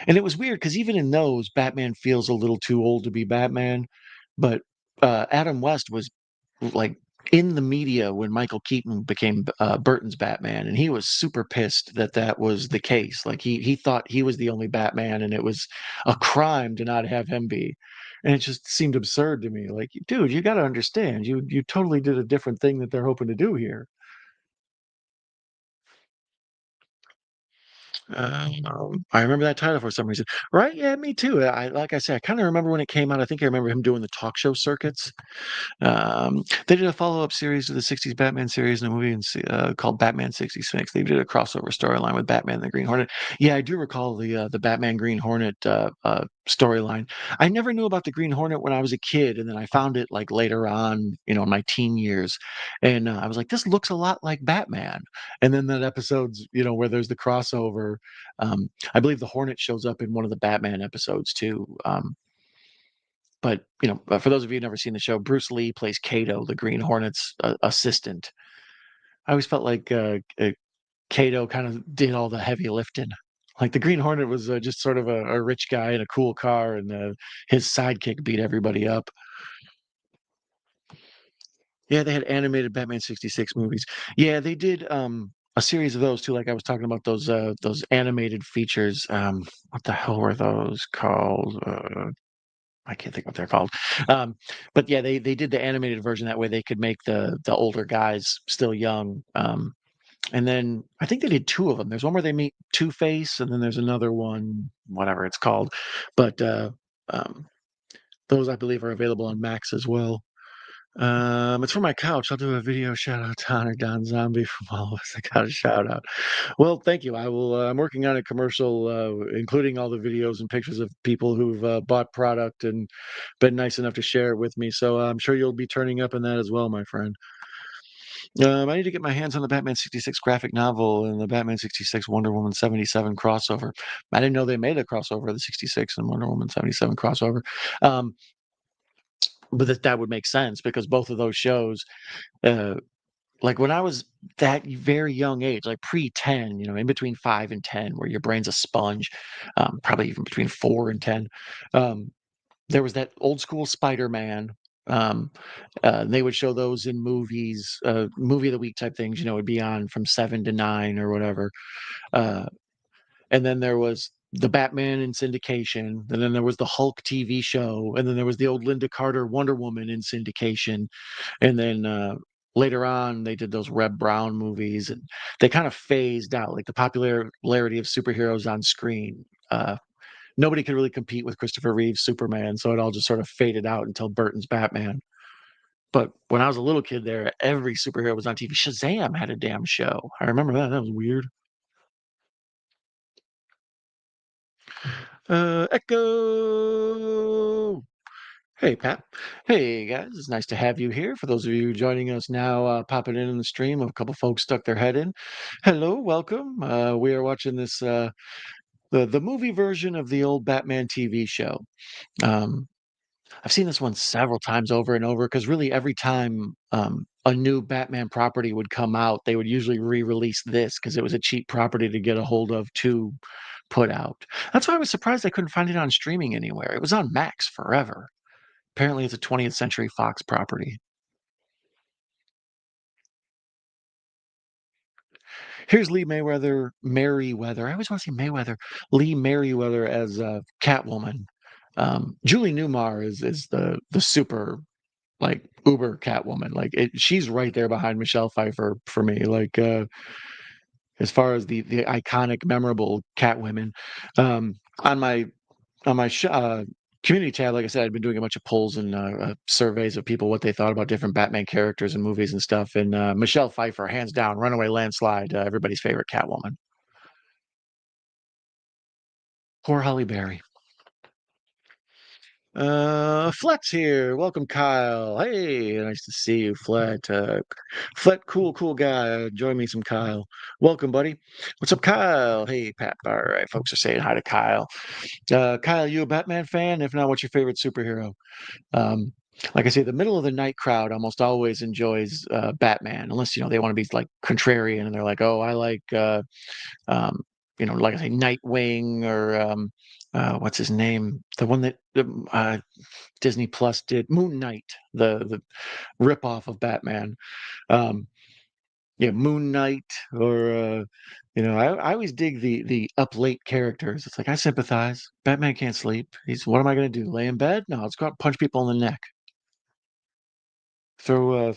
And it was weird because even in those, Batman feels a little too old to be Batman. But Adam West was like in the media when Michael Keaton became Burton's Batman, and he was super pissed that that was the case. Like he thought he was the only Batman, and it was a crime to not have him be. And it just seemed absurd to me. Like, dude, you got to understand, you totally did a different thing that they're hoping to do here. I remember that title for some reason. Right? Yeah, me too. Like I said, I kind of remember when it came out. I think I remember him doing the talk show circuits. They did a follow-up series to the '60s Batman series in a movie called Batman '66. They did a crossover storyline with Batman and the Green Hornet. Yeah, I do recall the Batman Green Hornet storyline. I never knew about the Green Hornet when I was a kid, and then I found it like later on, in my teen years, and I was like, this looks a lot like Batman. And then that episode's, where there's the crossover. I believe the Hornet shows up in one of the Batman episodes too. But for those of you who've never seen the show, Bruce Lee plays Kato, the Green Hornet's assistant. I always felt like Kato kind of did all the heavy lifting. Like the Green Hornet was just sort of a rich guy in a cool car, and his sidekick beat everybody up. Yeah, they had animated Batman '66 movies. Yeah, they did a series of those too. Like I was talking about those animated features. What the hell were those called? I can't think what they're called. Um, but yeah, they did the animated version that way they could make the older guys still young. And then I think they did two of them. There's one where they meet Two Face, and then there's another one, whatever it's called. But um, those I believe are available on Max as well. It's for my couch. I'll do a video shout out to Honor Don Zombie from all of us. I got a shout out. Well, thank you. I will. I'm working on a commercial, including all the videos and pictures of people who've bought product and been nice enough to share it with me. So I'm sure you'll be turning up in that as well, my friend. I need to get my hands on the Batman '66 graphic novel and the Batman '66 Wonder Woman '77 crossover. I didn't know they made a crossover of the '66 and Wonder Woman '77 crossover. Um, but that would make sense because both of those shows, uh, like when I was that very young age, like pre-10, in between 5 and 10, where your brain's a sponge, probably even between 4 and 10, um, there was that old school Spider-Man. Um, they would show those in movies, movie of the week type things, would be on from 7 to 9 or whatever. Uh, and then there was the Batman in syndication, and then there was the Hulk TV show, and then there was the old Linda Carter Wonder Woman in syndication, and then later on they did those Reb Brown movies, and they kind of phased out like the popularity of superheroes on screen. Nobody could really compete with Christopher Reeve's Superman, so it all just sort of faded out until Burton's Batman. But when I was a little kid there, every superhero was on TV. Shazam had a damn show. I remember that. That was weird. Echo. Hey, Pat. Hey, guys. It's nice to have you here. For those of you joining us now, popping in the stream, a couple folks stuck their head in. Hello, welcome. We are watching this the movie version of the old Batman TV show. Um, I've seen this one several times over and over because really every time a new Batman property would come out, they would usually re-release this because it was a cheap property to get a hold of to put out. That's why I was surprised I couldn't find it on streaming anywhere. It was on Max forever. Apparently, it's a 20th Century Fox property. Here's Lee Mayweather, Merriweather. I always want to say Mayweather. Lee Merriweather as Catwoman. Julie Newmar is the super like uber Catwoman. Like she's right there behind Michelle Pfeiffer for me. Like as far as the iconic, memorable Catwomen. On my community tab, like I said, I've been doing a bunch of polls and surveys of people what they thought about different Batman characters and movies and stuff. And Michelle Pfeiffer, hands down, runaway landslide, everybody's favorite Catwoman. Poor Holly Berry. Flet's here. Welcome, Kyle. Hey, nice to see you, Flet. Flet, cool guy. Join me some Kyle. Welcome, buddy. What's up, Kyle? Hey, Pat. All right, folks are saying hi to Kyle. Kyle, you a Batman fan? If not, what's your favorite superhero? Um, like I say, the middle of the night crowd almost always enjoys Batman, unless they want to be like contrarian and they're like, oh, I like um, like I say, Nightwing or what's his name, the one that Disney Plus did, Moon Knight, the ripoff of Batman. Um, yeah, Moon Knight, or I always dig the up late characters. It's like I sympathize. Batman can't sleep. What am I going to do? Lay in bed? No, let's go out and punch people in the neck. Throw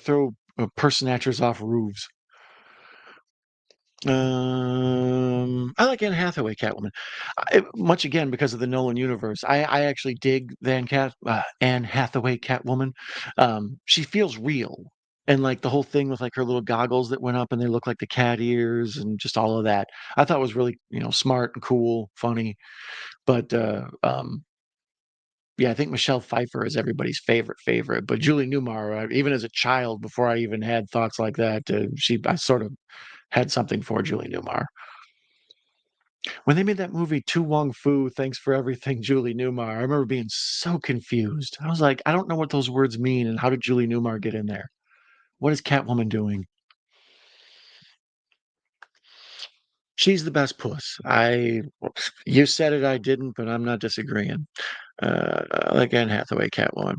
person snatchers off roofs. I like Anne Hathaway Catwoman. Much again because of the Nolan universe. I actually dig Anne Hathaway Catwoman. She feels real, and like the whole thing with like her little goggles that went up and they look like the cat ears and just all of that. I thought was really smart and cool, funny. But yeah, I think Michelle Pfeiffer is everybody's favorite. But Julie Newmar, even as a child, before I even had thoughts like that, I sort of had something for Julie Newmar. When they made that movie To Wong Fu, Thanks for Everything, Julie Newmar, I remember being so confused. I was like, I don't know what those words mean, and how did Julie Newmar get in there? What is Catwoman doing? She's the best puss. You said it, I didn't, but I'm not disagreeing. I like Anne Hathaway Catwoman.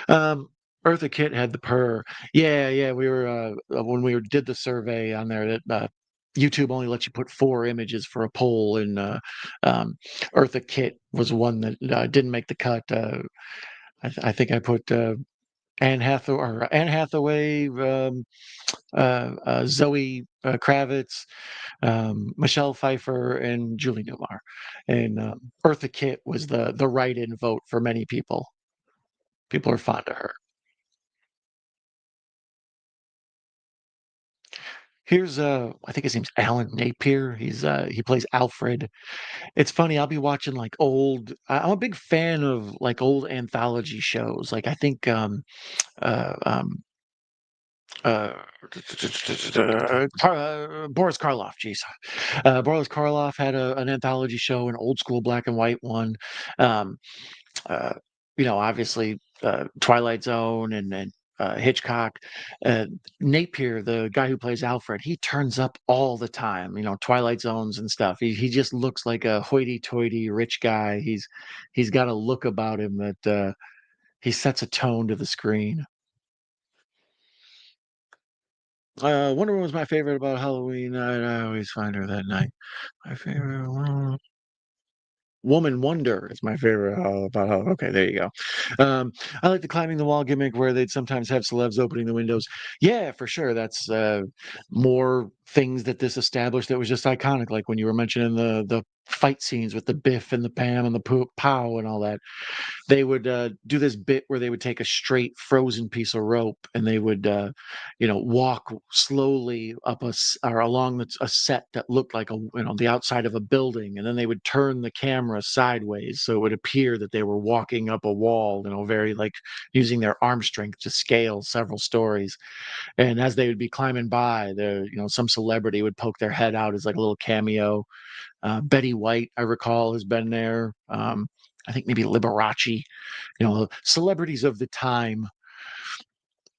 Um, Eartha Kitt had the purr. Yeah. We were when we did the survey on there that YouTube only lets you put 4 images for a poll, and um, Eartha Kitt was one that didn't make the cut. I think I put Anne Hathaway, Zoe Kravitz, Michelle Pfeiffer, and Julie Newmar, and Eartha Kitt was the write-in vote for many people. People are fond of her. Here's I think his name's Alan Napier. He plays Alfred. It's funny, I'll be watching like I'm a big fan of like old anthology shows. Like I think uh um uh Boris Karloff, jeez. Boris Karloff had an anthology show, an old school black and white one. Um uh, obviously Twilight Zone and Hitchcock. Napier, the guy who plays Alfred, he turns up all the time. Twilight Zones and stuff. He just looks like a hoity-toity rich guy. He's got a look about him that he sets a tone to the screen. Wonder Woman was my favorite about Halloween night. I always find her that night. My favorite one. Woman Wonder is my favorite about how. Okay, there you go. I like the climbing the wall gimmick where they'd sometimes have celebs opening the windows. Yeah, for sure. That's more things that this established that was just iconic. Like when you were mentioning the fight scenes with the Biff and the Pam and the Pow and all that. They would do this bit where they would take a straight frozen piece of rope and they would, walk slowly up or along a set that looked like the outside of a building, and then they would turn the camera sideways so it would appear that they were walking up a wall, very like using their arm strength to scale several stories. And as they would be climbing by, some celebrity would poke their head out as like a little cameo. Betty White, I recall, has been there. I think maybe Liberace, celebrities of the time.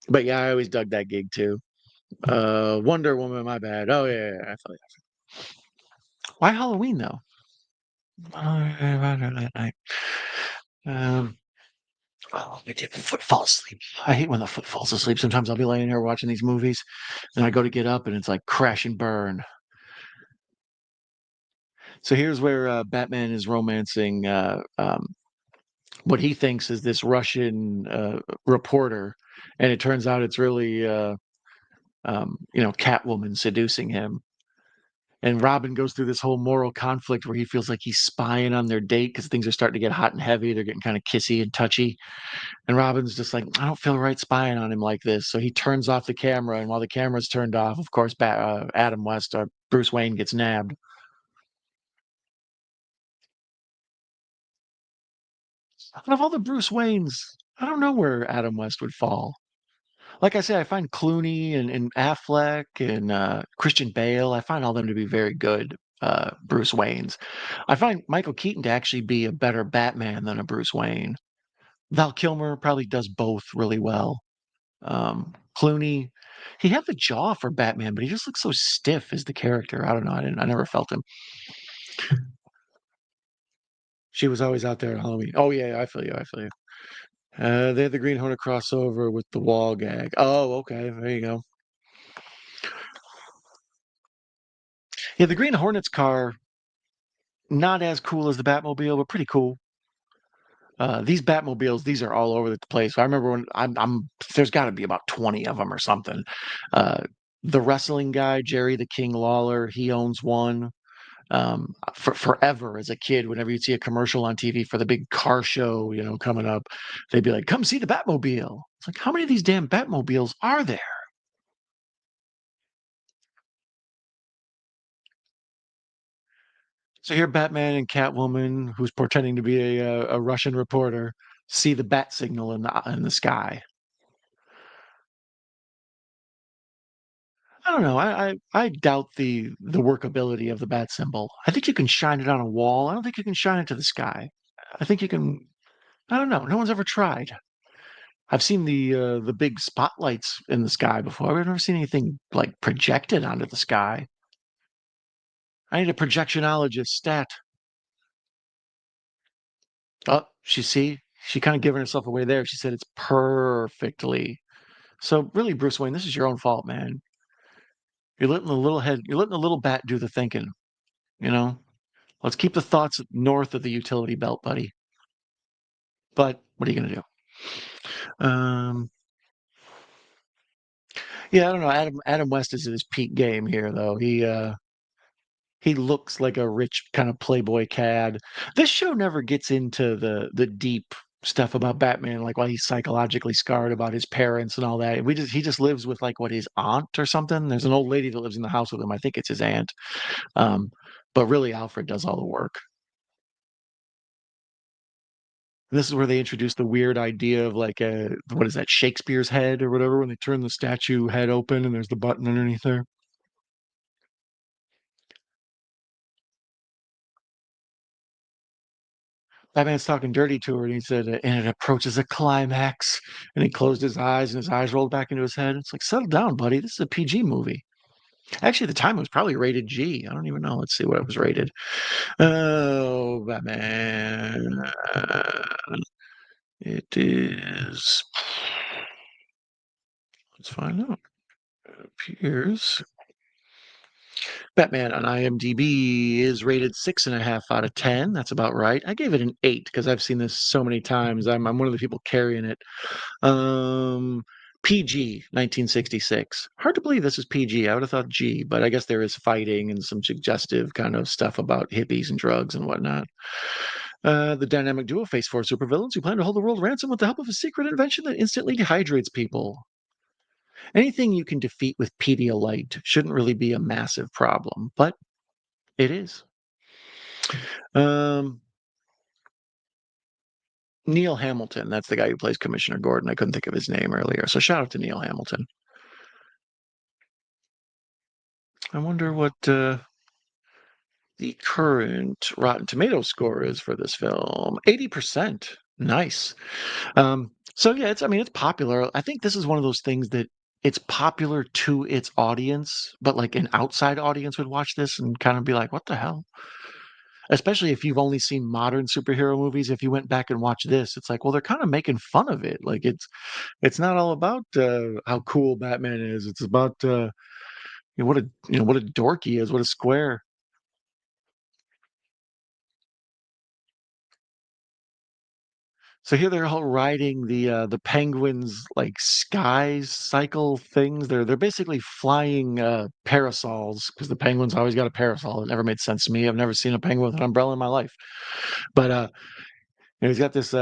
But yeah, I always dug that gig too. Wonder Woman, my bad. Oh yeah, yeah, I feel you. Why Halloween though? Um, oh, my did foot fall asleep. I hate when the foot falls asleep. Sometimes I'll be laying here watching these movies, and I go to get up, and it's like crash and burn. So here's where Batman is romancing what he thinks is this Russian reporter, and it turns out it's really Catwoman seducing him. And Robin goes through this whole moral conflict where he feels like he's spying on their date because things are starting to get hot and heavy. They're getting kind of kissy and touchy. And Robin's just like, I don't feel right spying on him like this. So he turns off the camera. And while the camera's turned off, of course, Adam West, Bruce Wayne, gets nabbed. Out of all the Bruce Waynes, I don't know where Adam West would fall. Like I said, I find Clooney and Affleck and Christian Bale, I find all them to be very good Bruce Waynes. I find Michael Keaton to actually be a better Batman than a Bruce Wayne. Val Kilmer probably does both really well. Clooney, he had the jaw for Batman, but he just looks so stiff as the character. I don't know. I never felt him. She was always out there at Halloween. Oh yeah, I feel you. I feel you. They had the Green Hornet crossover with the wall gag. Oh, okay. There you go. Yeah, the Green Hornet's car, not as cool as the Batmobile, but pretty cool. These Batmobiles, these are all over the place. I remember when there's got to be about 20 of them or something. Uh, the wrestling guy, Jerry the King Lawler, he owns one. For forever as a kid, whenever you'd see a commercial on TV for the big car show, coming up, they'd be like, "Come see the Batmobile." It's like, how many of these damn Batmobiles are there? So here, Batman and Catwoman, who's pretending to be a Russian reporter, see the bat signal in the sky. I don't know. I doubt the workability of the bat symbol. I think you can shine it on a wall. I don't think you can shine it to the sky. I think you can. I don't know. No one's ever tried. I've seen the big spotlights in the sky before. I've never seen anything like projected onto the sky. I need a projectionologist stat. Oh, she kind of giving herself away there. She said it's perfectly. So really, Bruce Wayne, this is your own fault, man. You're letting the little bat do the thinking. You know, let's keep the thoughts north of the utility belt, buddy. But what are you gonna do? Yeah, I don't know. Adam West is in his peak game here, though. He looks like a rich kind of playboy cad. This show never gets into the deep stuff about Batman, like why he's psychologically scarred about his parents and all that. He just lives with like what his aunt or something. There's an old lady that lives in the house with him. I think it's his aunt. Um, but really, Alfred does all the work. And this is where they introduce the weird idea of like what is that, Shakespeare's head or whatever, when they turn the statue head open and there's the button underneath there. Batman's talking dirty to her, and he said, and it approaches a climax. And he closed his eyes, and his eyes rolled back into his head. It's like, settle down, buddy. This is a PG movie. Actually, at the time, it was probably rated G. I don't even know. Let's see what it was rated. Oh, Batman. It is. Let's find out. It appears Batman on IMDb is rated 6.5 out of 10. That's about right. I gave it an 8 because I've seen this so many times. I'm one of the people carrying it. Um, PG, 1966. Hard to believe this is PG. I would have thought G, but I guess there is fighting and some suggestive kind of stuff about hippies and drugs and whatnot. The dynamic duo face four supervillains who plan to hold the world ransom with the help of a secret invention that instantly dehydrates people. Anything you can defeat with Pedialyte shouldn't really be a massive problem, but it is. Um, Neil Hamilton, that's the guy who plays Commissioner Gordon. I couldn't think of his name earlier, so shout out to Neil Hamilton. I wonder what the current Rotten Tomato score is for this film. 80%. Nice. So yeah, it's I mean it's popular. I think this is one of those things that it's popular to its audience, but like an outside audience would watch this and kind of be like, "What the hell?" Especially if you've only seen modern superhero movies. If you went back and watched this, it's like, well, they're kind of making fun of it. Like it's not all about how cool Batman is. It's about what a dork he is, what a square. So here they're all riding the penguins like sky cycle things. They're basically flying parasols because the penguins always got a parasol. It never made sense to me. I've never seen a penguin with an umbrella in my life. But he's got this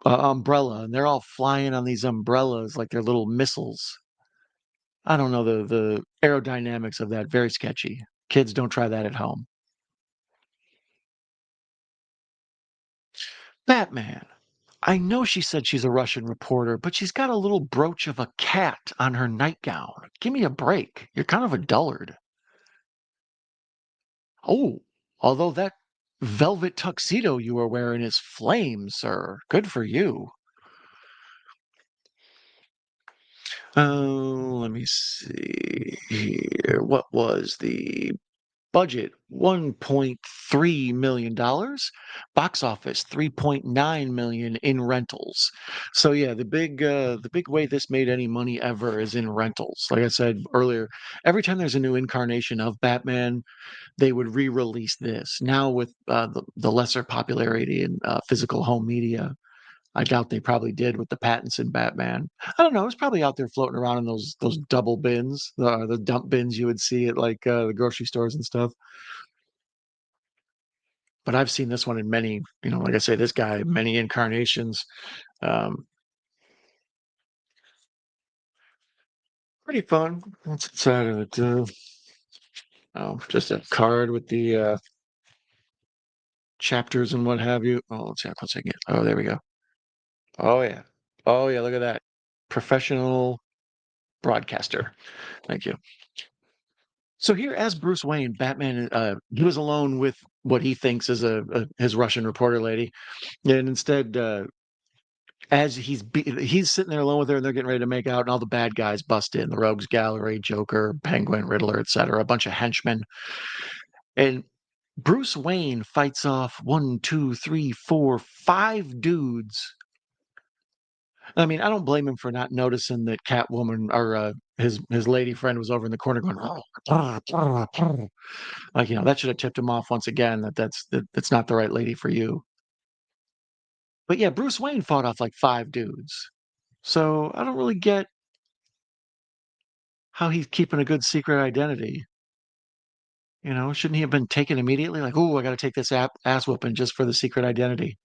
umbrella, and they're all flying on these umbrellas like they're little missiles. I don't know the aerodynamics of that. Very sketchy. Kids, don't try that at home. Batman. I know she said she's a Russian reporter, but she's got a little brooch of a cat on her nightgown. Give me a break. You're kind of a dullard. Oh, although that velvet tuxedo you were wearing is flame, sir. Good for you. Let me see here. What was the budget? $1.3 million. Box office, 3.9 million in rentals. So yeah, the big way this made any money ever is in rentals. Like I said earlier, every time there's a new incarnation of Batman, they would re-release this. Now with the lesser popularity in physical home media, I doubt they probably did with the Pattinson Batman. I don't know. It's probably out there floating around in those double bins, the dump bins you would see at like the grocery stores and stuff. But I've seen this one in many, like I say, this guy, many incarnations. Um, Pretty fun. What's inside of it? Oh, just a card with the chapters and what have you. Oh, let's see. Let's see. Oh, there we go. Oh yeah. Oh yeah. Look at that. Professional broadcaster. Thank you. So here, as Bruce Wayne, Batman, he was alone with what he thinks is his Russian reporter lady, and instead, as he's sitting there alone with her, and they're getting ready to make out, and all the bad guys bust in: the Rogues Gallery, Joker, Penguin, Riddler, etc., a bunch of henchmen, and Bruce Wayne fights off one, two, three, four, five dudes. I mean, I don't blame him for not noticing that Catwoman or his lady friend was over in the corner going, like, that should have tipped him off once again that's not the right lady for you. But yeah, Bruce Wayne fought off like five dudes. So I don't really get how he's keeping a good secret identity. Shouldn't he have been taken immediately? Like, oh, I got to take this ass whooping just for the secret identity.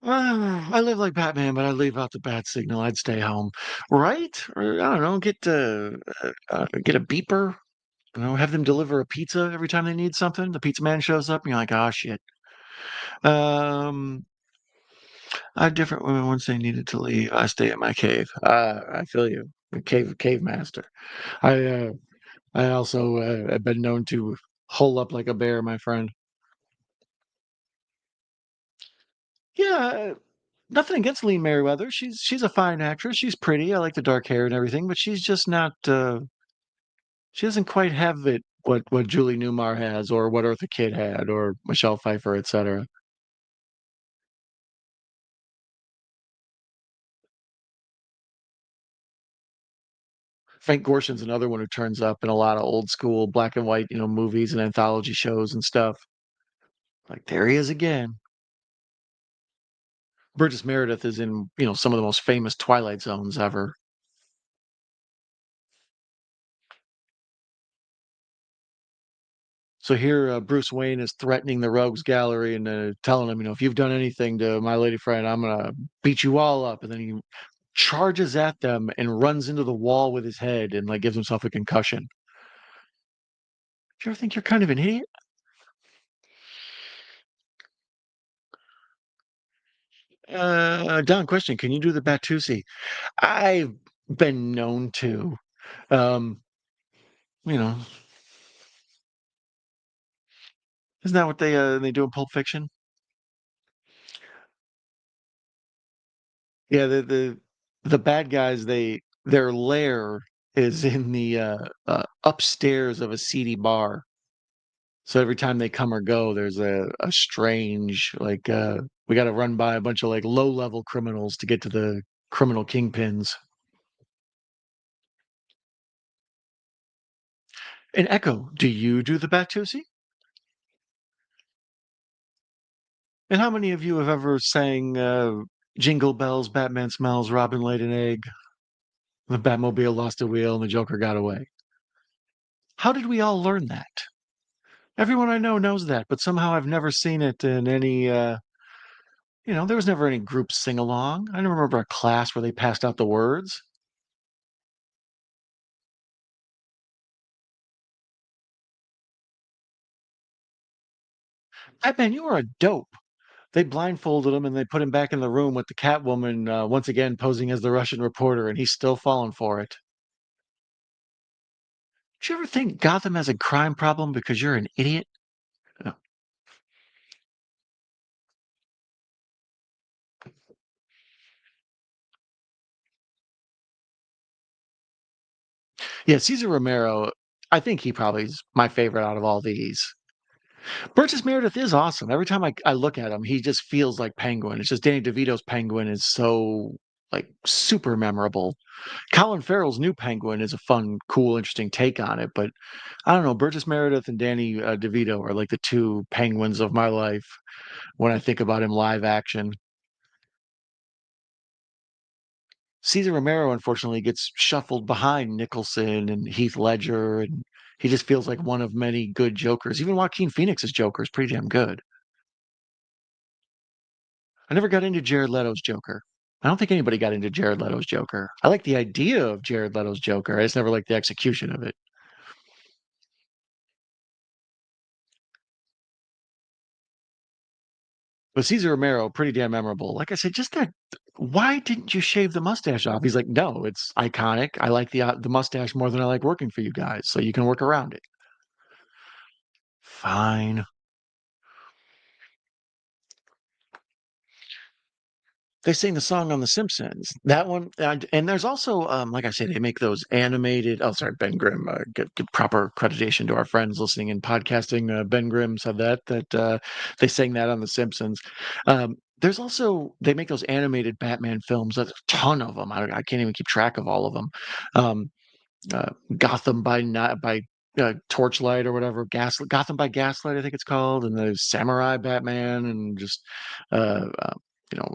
I live like Batman, but I'd leave out the bat signal. I'd stay home, right? Or I don't know, get a beeper. Have them deliver a pizza every time they need something. The pizza man shows up, and you're like, oh shit. Um, I have different women once they needed to leave. I stay at my cave. I feel you, the cave master. I I also have been known to hole up like a bear, my friend. Yeah, nothing against Lee Merriweather. She's a fine actress. She's pretty. I like the dark hair and everything, but she's just not. She doesn't quite have it what Julie Newmar has, or what Eartha Kitt had, or Michelle Pfeiffer, etc. Frank Gorshin's another one who turns up in a lot of old school black and white, movies and anthology shows and stuff. Like there he is again. Burgess Meredith is in, some of the most famous Twilight Zones ever. So here, Bruce Wayne is threatening the Rogues Gallery and telling them, if you've done anything to my lady friend, I'm gonna beat you all up. And then he charges at them and runs into the wall with his head and like gives himself a concussion. Do you ever think you're kind of an idiot? Don, question: can you do the Batusi? I've been known to. Um, you know, isn't that what they do in Pulp Fiction? Yeah, the bad guys, their lair is in the upstairs of a seedy bar. So every time they come or go, there's a strange like we got to run by a bunch of like low level criminals to get to the criminal kingpins. And Echo, do you do the Batusi? And how many of you have ever sang Jingle Bells, Batman Smells, Robin laid an egg, the Batmobile lost a wheel, and the Joker got away? How did we all learn that? Everyone I know knows that, but somehow I've never seen it in any, there was never any group sing along. I never remember a class where they passed out the words. Batman, you are a dope. They blindfolded him and they put him back in the room with the Catwoman once again posing as the Russian reporter, and he's still falling for it. Do you ever think Gotham has a crime problem because you're an idiot? No. Yeah, Cesar Romero, I think he probably is my favorite out of all these. Burgess Meredith is awesome. Every time I look at him, he just feels like Penguin. It's just Danny DeVito's Penguin is so like super memorable. Colin Farrell's new Penguin is a fun, cool, interesting take on it. But I don't know, Burgess Meredith and Danny DeVito are like the two Penguins of my life when I think about him live action. Cesar Romero, unfortunately, gets shuffled behind Nicholson and Heath Ledger, and he just feels like one of many good Jokers. Even Joaquin Phoenix's Joker is pretty damn good. I never got into Jared Leto's Joker. I don't think anybody got into Jared Leto's Joker. I like the idea of Jared Leto's Joker. I just never liked the execution of it. But Cesar Romero, pretty damn memorable. Like I said, just that. Why didn't you shave the mustache off? He's like, no, it's iconic. I like the mustache more than I like working for you guys, so you can work around it. Fine. They sing the song on The Simpsons. That one, and there's also, like I said, they make those animated. Oh, sorry, Ben Grimm. Give proper accreditation to our friends listening in podcasting. Ben Grimm said that they sang that on The Simpsons. There's also they make those animated Batman films. There's a ton of them. I can't even keep track of all of them. Um, Gotham by Night by Torchlight or whatever. Gotham by Gaslight, I think it's called, and the Samurai Batman, and just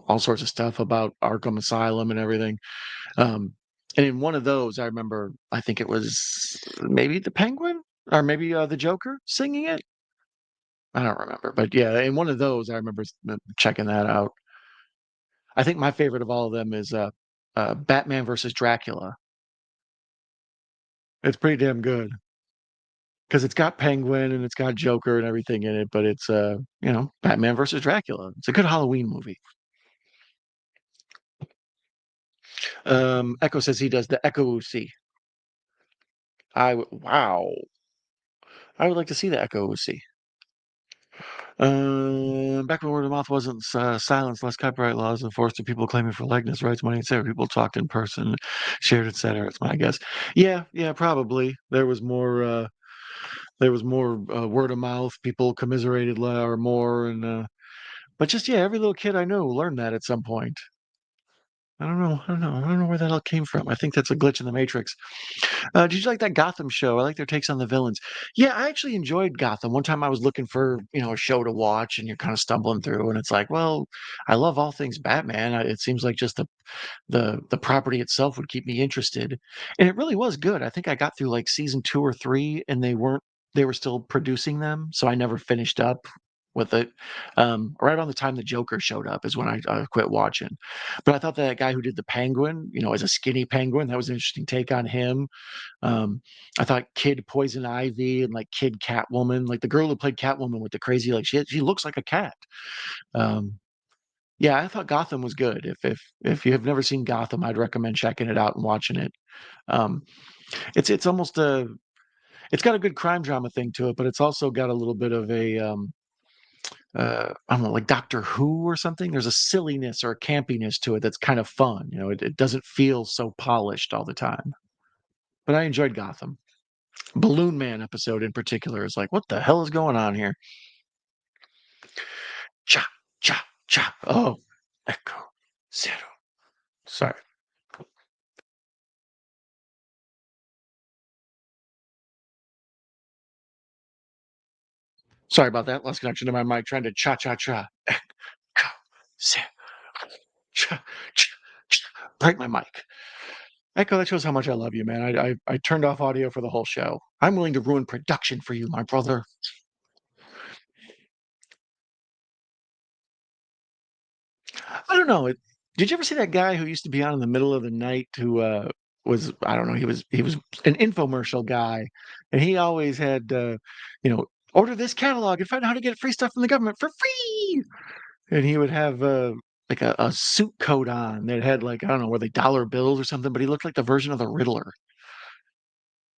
all sorts of stuff about Arkham Asylum and everything. Um, and in one of those, I remember, I think it was maybe the Penguin or maybe the Joker singing it. I don't remember, but yeah, in one of those, I remember checking that out. I think my favorite of all of them is Batman versus Dracula. It's pretty damn good because it's got Penguin and it's got Joker and everything in it, but it's Batman versus Dracula. It's a good Halloween movie. Echo says he does the Echo C. Wow, I would like to see the Echo C. Back when word of mouth wasn't silenced, less copyright laws enforced, and people claiming for likeness rights, money, etc. People talked in person, shared, etc. It's my guess. Yeah, probably. There was more word of mouth. People commiserated or more, and but just yeah, every little kid I know learned that at some point. I don't know where that all came from. I think that's a glitch in the matrix. Did you like that Gotham show? I like their takes on the villains. Yeah, I actually enjoyed Gotham. One time I was looking for, a show to watch, and you're kind of stumbling through, and it's like, well, I love all things Batman. It seems like just the property itself would keep me interested, and it really was good. I think I got through like season 2 or 3, and they were still producing them, so I never finished up with it. Right around the time the Joker showed up is when I quit watching. But I thought that guy who did the Penguin, as a skinny Penguin, that was an interesting take on him. Um, I thought Kid Poison Ivy and like Kid Catwoman, like the girl who played Catwoman with the crazy, like she looks like a cat. Um, yeah, I thought Gotham was good. If you have never seen Gotham, I'd recommend checking it out and watching it. Um, it's almost it's got a good crime drama thing to it, but it's also got a little bit of a I don't know, like Doctor Who or something. There's a silliness or a campiness to it that's kind of fun. It doesn't feel so polished all the time. But I enjoyed Gotham. Balloon Man episode in particular is like, what the hell is going on here? Cha cha cha. Oh, echo zero. Sorry. Sorry about that. Lost connection to my mic. Trying to cha cha cha. Echo zero. Cha cha cha. Break my mic. Echo, that shows how much I love you, man. I turned off audio for the whole show. I'm willing to ruin production for you, my brother. I don't know. Did you ever see that guy who used to be on in the middle of the night who was I don't know, he was an infomercial guy, and he always had you know, order this catalog and find out how to get free stuff from the government for free. And he would have like a suit coat on that had like, I don't know, were they dollar bills or something, but he looked like the version of the Riddler.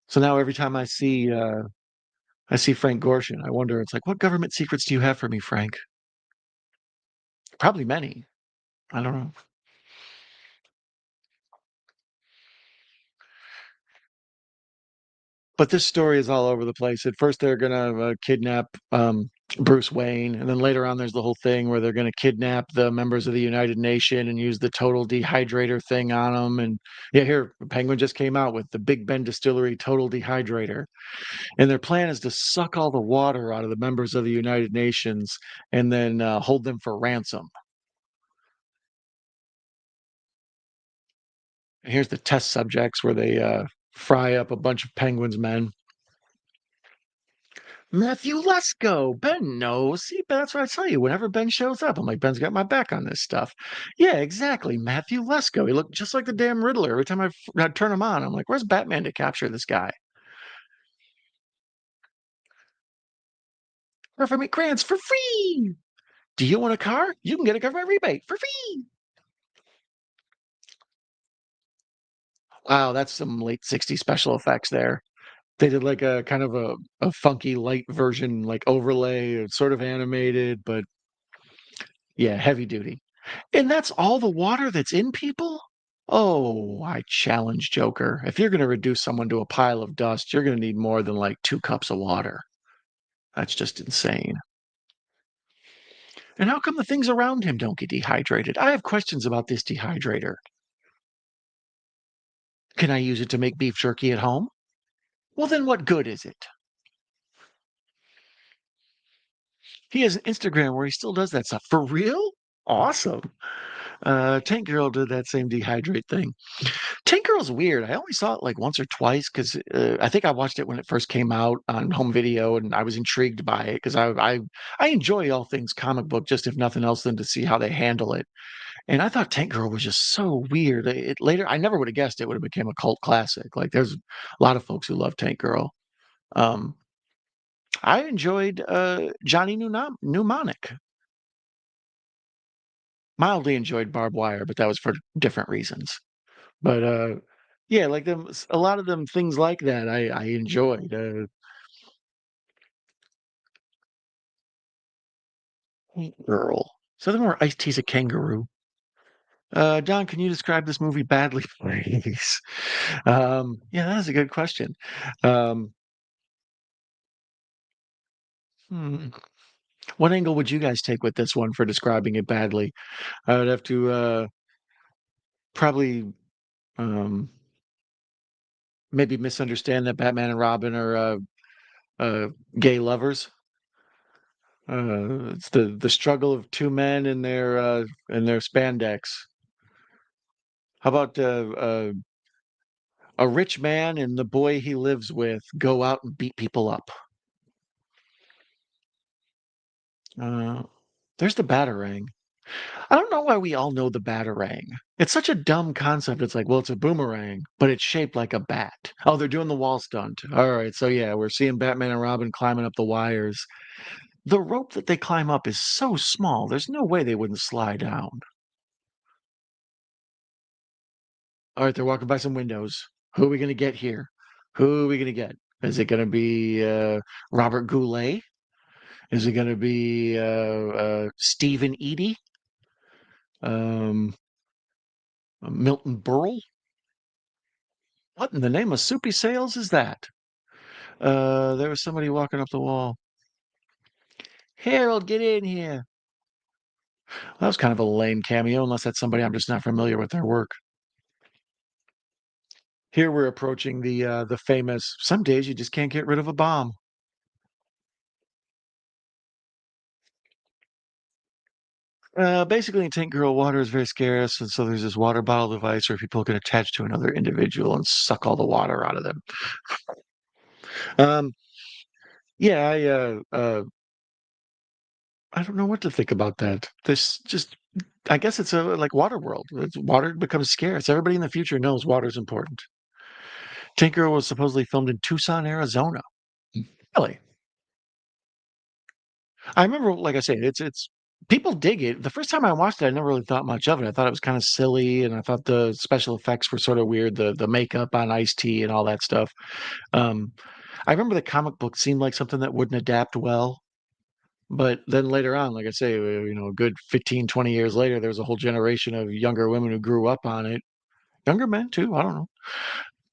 So now every time I see Frank Gorshin, I wonder, it's like, what government secrets do you have for me, Frank? Probably many. I don't know. But this story is all over the place. At first, they're gonna kidnap Bruce Wayne, and then later on, there's the whole thing where they're gonna kidnap the members of the United Nation and use the total dehydrator thing on them. And yeah, here Penguin just came out with the Big Ben Distillery total dehydrator, and their plan is to suck all the water out of the members of the United Nations and then hold them for ransom. And here's the test subjects where they fry up a bunch of Penguin's men. Matthew Lesko. Ben knows. See, that's what I tell you. Whenever Ben shows up, I'm like, Ben's got my back on this stuff. Yeah, exactly. Matthew Lesko. He looked just like the damn Riddler. Every time I turn him on, I'm like, where's Batman to capture this guy? Government grants for free. Do you want a car? You can get a government rebate for free. Wow, that's some late 60s special effects there. They did like a kind of a funky light version, like overlay, it's sort of animated, but yeah, heavy duty. And that's all the water that's in people? Oh, I challenge Joker. If you're going to reduce someone to a pile of dust, you're going to need more than like 2 cups of water. That's just insane. And how come the things around him don't get dehydrated? I have questions about this dehydrator. Can I use it to make beef jerky at home? Well, then what good is it? He has an Instagram where he still does that stuff. For real? Awesome. Tank Girl did that same dehydrate thing. Tank Girl's weird. I only saw it like once or twice because I think I watched it when it first came out on home video, and I was intrigued by it because I enjoy all things comic book, just if nothing else than to see how they handle it. And I thought Tank Girl was just so weird. Later, I never would have guessed it would have become a cult classic. Like there's a lot of folks who love Tank Girl. Um, I enjoyed Johnny Mnemonic. Mildly enjoyed Barbed Wire, but that was for different reasons. But yeah, like a lot of them things like that I enjoyed. Girl. So then where Ice T's a kangaroo. Don, can you describe this movie badly, please? Yeah, that is a good question. Um, hmm, what angle would you guys take with this one for describing it badly? I would have to. Probably, um, maybe misunderstand that Batman and Robin are, uh, gay lovers. It's the struggle of two men in their spandex. How about, a rich man and the boy he lives with go out and beat people up? Uh, there's the Batarang. I don't know why we all know the Batarang. It's such a dumb concept. It's like, well, it's a boomerang, but it's shaped like a bat. Oh, they're doing the wall stunt. All right, so yeah, we're seeing Batman and Robin climbing up the wires. The rope that they climb up is so small. There's no way they wouldn't slide down. All right, they're walking by some windows. Who are we gonna get here? Who are we gonna get? Is it gonna be Robert Goulet? Is it gonna be Stephen Eady? Um, Milton Berle? What in the name of Soupy Sales is that? There was somebody walking up the wall. Harold, get in here. That was kind of a lame cameo, unless that's somebody I'm just not familiar with their work. Here we're approaching the famous. Some days you just can't get rid of a bomb. Basically, in Tank Girl, water is very scarce, and so there's this water bottle device where people can attach to another individual and suck all the water out of them. Um, yeah, I don't know what to think about that. This just, I guess it's a like water world. Water becomes scarce. Everybody in the future knows water is important. Tank Girl was supposedly filmed in Tucson, Arizona. Really? I remember, like I say, it's people dig it. The first time I watched it, I never really thought much of it. I thought it was kind of silly, and I thought the special effects were sort of weird. The makeup on Ice T and all that stuff. Um, I remember the comic book seemed like something that wouldn't adapt well. But then later on, like I say, a good 15, 20 years later, there was a whole generation of younger women who grew up on it. Younger men too. I don't know.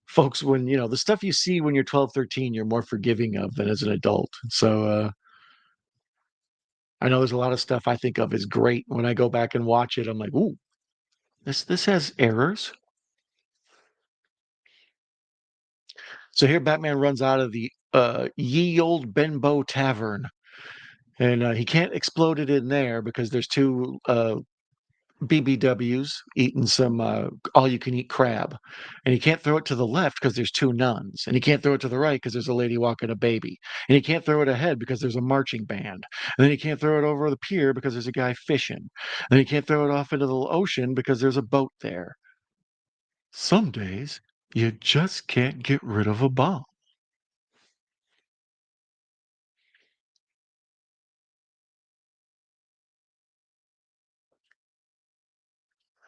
Folks, when the stuff you see when you're 12, 13, you're more forgiving of than as an adult. So I know there's a lot of stuff I think of as great. When I go back and watch it, I'm like, ooh, this has errors. So here Batman runs out of the ye old Benbow Tavern. And he can't explode it in there because there's two BBWs eating some all-you-can-eat crab, and he can't throw it to the left because there's two nuns, and he can't throw it to the right because there's a lady walking a baby, and he can't throw it ahead because there's a marching band, and then he can't throw it over the pier because there's a guy fishing, and then he can't throw it off into the ocean because there's a boat there. Some days you just can't get rid of a bomb.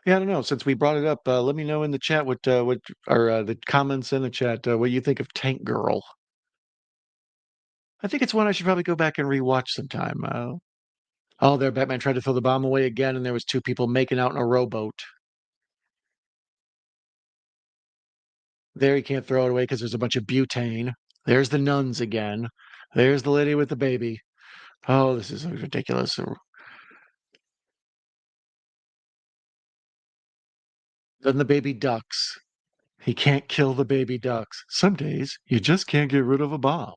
Yeah, I don't know. Since we brought it up, let me know in the chat what or the comments in the chat what you think of Tank Girl. I think it's one I should probably go back and rewatch sometime. Oh, there, Batman tried to throw the bomb away again, and there was two people making out in a rowboat. There, he can't throw it away because there's a bunch of butane. There's the nuns again. There's the lady with the baby. Oh, this is ridiculous. Then the baby ducks. He can't kill the baby ducks. Some days you just can't get rid of a bomb.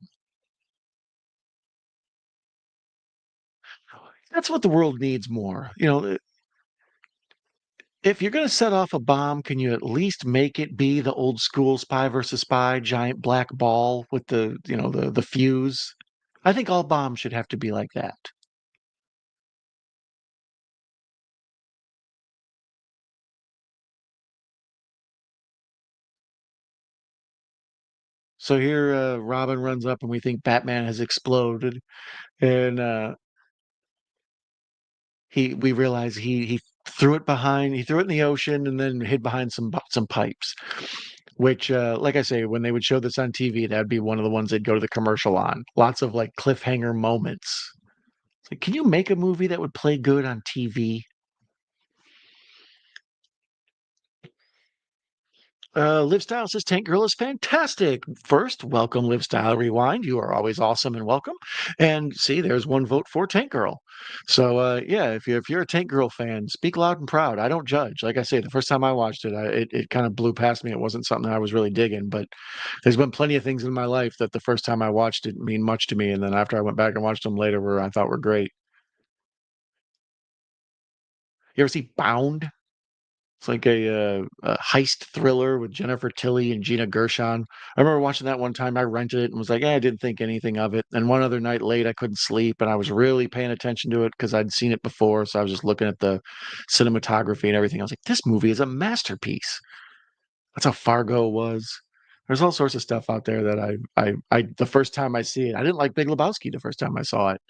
That's what the world needs more. If you're going to set off a bomb, can you at least make it be the old school spy versus spy giant black ball with the fuse? I think all bombs should have to be like that. So here, Robin runs up, and we think Batman has exploded, and we realize he threw it behind, he threw it in the ocean, and then hid behind some pipes. Which, like I say, when they would show this on TV, that'd be one of the ones they'd go to the commercial on. Lots of like cliffhanger moments. It's like, can you make a movie that would play good on TV? Live Style says Tank Girl is fantastic. First, welcome Live Style Rewind. You are always awesome and welcome. And see, there's one vote for Tank Girl. So yeah, if you're a Tank Girl fan, speak loud and proud. I don't judge. Like I say, the first time I watched it, it kind of blew past me. It wasn't something I was really digging, but there's been plenty of things in my life that the first time I watched it mean much to me, and then after I went back and watched them later, where I thought were great. You ever see Bound? It's like a heist thriller with Jennifer Tilly and Gina Gershon. I remember watching that one time. I rented it and was like, I didn't think anything of it. And one other night late, I couldn't sleep, and I was really paying attention to it because I'd seen it before. So I was just looking at the cinematography and everything. I was like, this movie is a masterpiece. That's how Fargo was. There's all sorts of stuff out there that the first time I see it, I didn't like Big Lebowski the first time I saw it.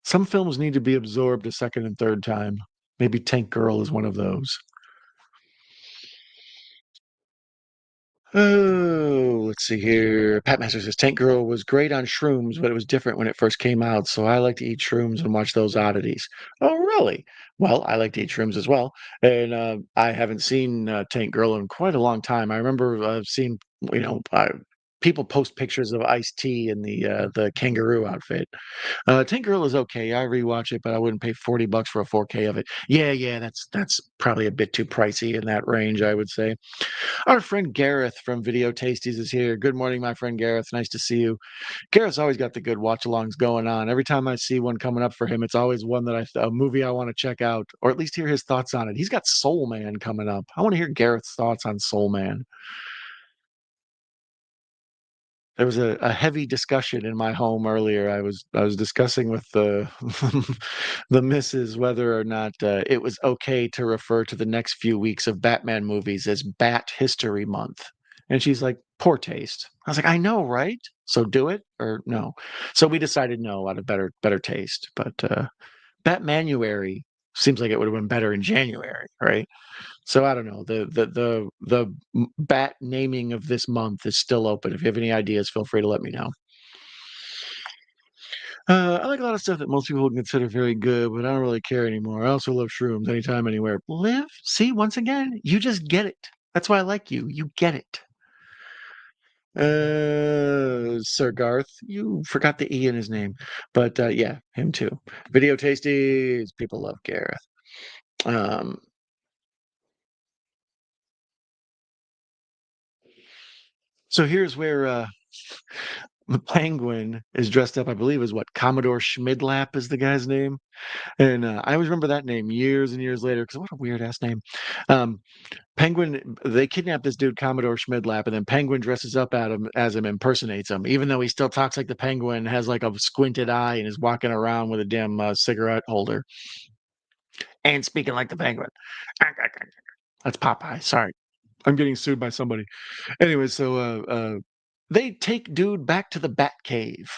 Some films need to be absorbed a second and third time. Maybe Tank Girl is one of those. Oh, let's see here. Pat Master says Tank Girl was great on shrooms, but it was different when it first came out. So I like to eat shrooms and watch those oddities. Oh, really? Well, I like to eat shrooms as well. And I haven't seen Tank Girl in quite a long time. I remember seeing, you know, people post pictures of Ice T in the kangaroo outfit. Tank Girl is okay. I rewatch it, but I wouldn't pay $40 for a 4K of it. Yeah, yeah, that's probably a bit too pricey in that range, I would say. Our friend Gareth from Video Tasties is here. Good morning, my friend Gareth. Nice to see you. Gareth's always got the good watch-alongs going on. Every time I see one coming up for him, it's always one that a movie I want to check out, or at least hear his thoughts on it. He's got Soul Man coming up. I want to hear Gareth's thoughts on Soul Man. There was a heavy discussion in my home earlier. I was discussing with the the missus whether or not it was okay to refer to the next few weeks of Batman movies as Bat History Month. And she's like, poor taste. I was like, I know, right? So do it or no. So we decided no out of better taste. But Batmanuary seems like it would have been better in January, right? So I don't know. The bat naming of this month is still open. If you have any ideas, feel free to let me know. I like a lot of stuff that most people would consider very good, but I don't really care anymore. I also love shrooms anytime, anywhere. Live, see, once again, you just get it. That's why I like you. You get it. Sir Garth, you forgot the E in his name, but yeah, him too. Video tasties, people love Gareth. Um, so here's where the penguin is dressed up, I believe, is what Commodore Schmidlap is the guy's name, and I always remember that name years and years later because what a weird ass name. Um, Penguin, they kidnap this dude Commodore Schmidlap, and then Penguin dresses up at him as him, impersonates him, even though he still talks like the Penguin, has like a squinted eye, and is walking around with a damn cigarette holder and speaking like the Penguin. That's Popeye. Sorry, I'm getting sued by somebody. Anyway, so they take dude back to the Bat Cave.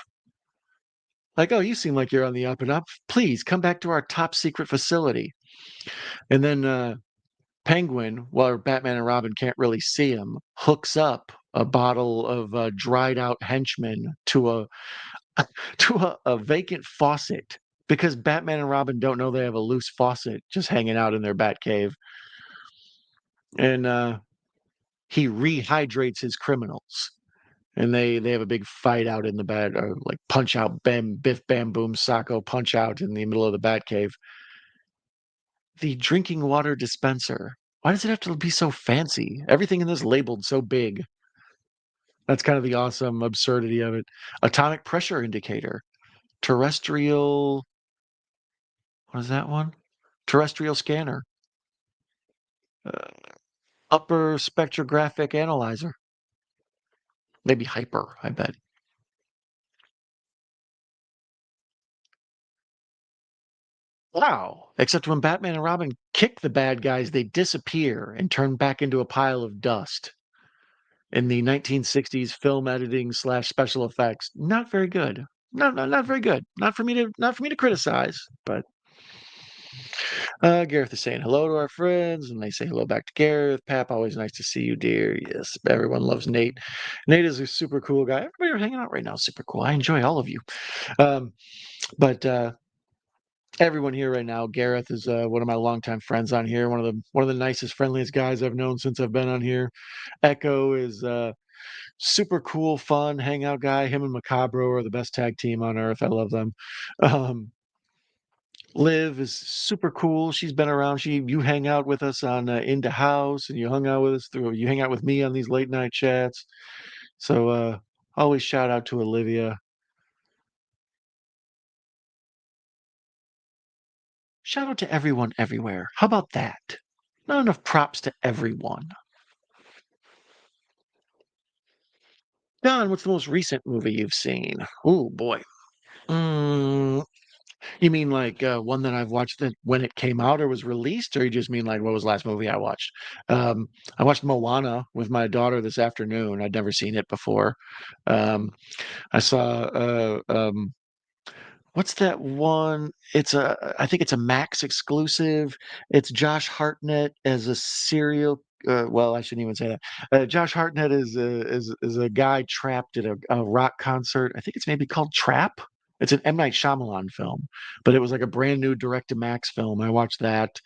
Like, oh, you seem like you're on the up and up. Please come back to our top secret facility. And then Penguin, while Batman and Robin can't really see him, hooks up a bottle of dried out henchman to a to a vacant faucet because Batman and Robin don't know they have a loose faucet just hanging out in their Bat Cave. And he rehydrates his criminals. And they have a big fight out in the bat, or like punch out, bam, biff, bam, boom, sacco, punch out in the middle of the Batcave. The drinking water dispenser. Why does it have to be so fancy? Everything in this labeled so big. That's kind of the awesome absurdity of it. Atomic pressure indicator. Terrestrial. What is that one? Terrestrial scanner. Uh, upper spectrographic analyzer. Maybe hyper, I bet. Wow. Except when Batman and Robin kick the bad guys, they disappear and turn back into a pile of dust. In the 1960s film editing slash special effects, not very good. Not very good. Not for me to criticize. But Gareth is saying hello to our friends, and they say hello back to Gareth. Pap, always nice to see you, dear. Yes, everyone loves Nate. Nate is a super cool guy. Everybody are hanging out right now. Super cool. I enjoy all of you. Um, but Everyone here right now. Gareth is one of my longtime friends on here. One of the nicest, friendliest guys I've known since I've been on here. Echo is super cool, fun, hangout guy. Him and Macabro are the best tag team on earth. I love them. Um, Liv is super cool. She's been around. You hang out with us on Into House, and you hung out with us through. You hang out with me on these late night chats. So always shout out to Olivia. Shout out to everyone everywhere. How about that? Not enough props to everyone. Don, what's the most recent movie you've seen? Oh boy. Mm, you mean like one that I've watched that when it came out or was released, or you just mean like what was the last movie I watched? I watched Moana with my daughter this afternoon. I'd never seen it before. I saw what's that one? I think it's a Max exclusive. It's Josh Hartnett as a serial. Well, I shouldn't even say that. Josh Hartnett is a guy trapped at a rock concert. I think it's maybe called Trap. It's an M. Night Shyamalan film, but it was like a brand new direct to Max film. I watched that.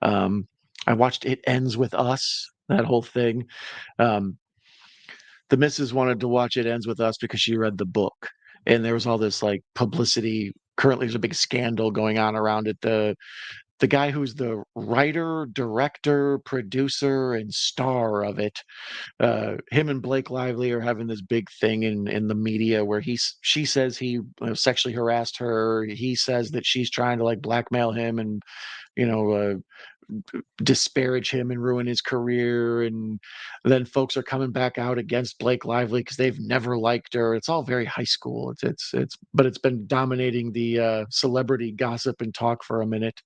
Um, I watched It Ends with Us. That whole thing. Um, the missus wanted to watch It Ends with Us because she read the book, and there was all this like publicity. Currently, there's a big scandal going on around it. The guy who's the writer, director, producer, and star of it, him and Blake Lively are having this big thing in the media where she says he sexually harassed her. He says that she's trying to like blackmail him and you know disparage him and ruin his career. And then folks are coming back out against Blake Lively because they've never liked her. It's all very high school. But it's been dominating the celebrity gossip and talk for a minute.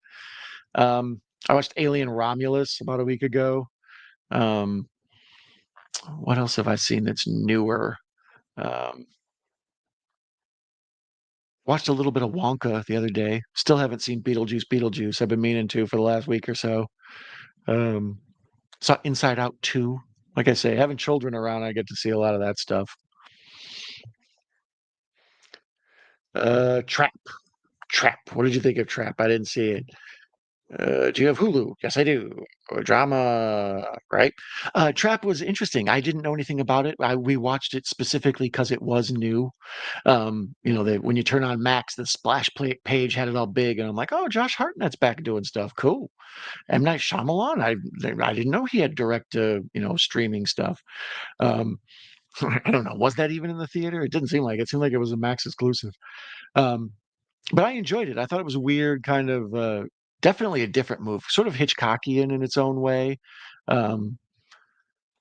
I watched Alien Romulus about a week ago. Um, what else have I seen that's newer? Um, Watched a little bit of Wonka the other day. Still haven't seen Beetlejuice. I've been meaning to for the last week or so. Um, Saw Inside Out 2. Like I say, having children around, I get to see a lot of that stuff. Trap. Trap. What did you think of Trap? I didn't see it. Do you have Hulu? Yes, I do. Or drama, right? Trap was interesting. I didn't know anything about it. We watched it specifically because it was new. When you turn on Max, the page had it all big, and I'm like, oh, Josh Hartnett's back doing stuff. Cool. M. Night Shyamalan. I didn't know he had direct, streaming stuff. Um, I don't know. Was that even in the theater? It didn't seem like it. It seemed like it was a Max exclusive. Um, but I enjoyed it. I thought it was a weird kind of, definitely a different move, sort of Hitchcockian in its own way. Um,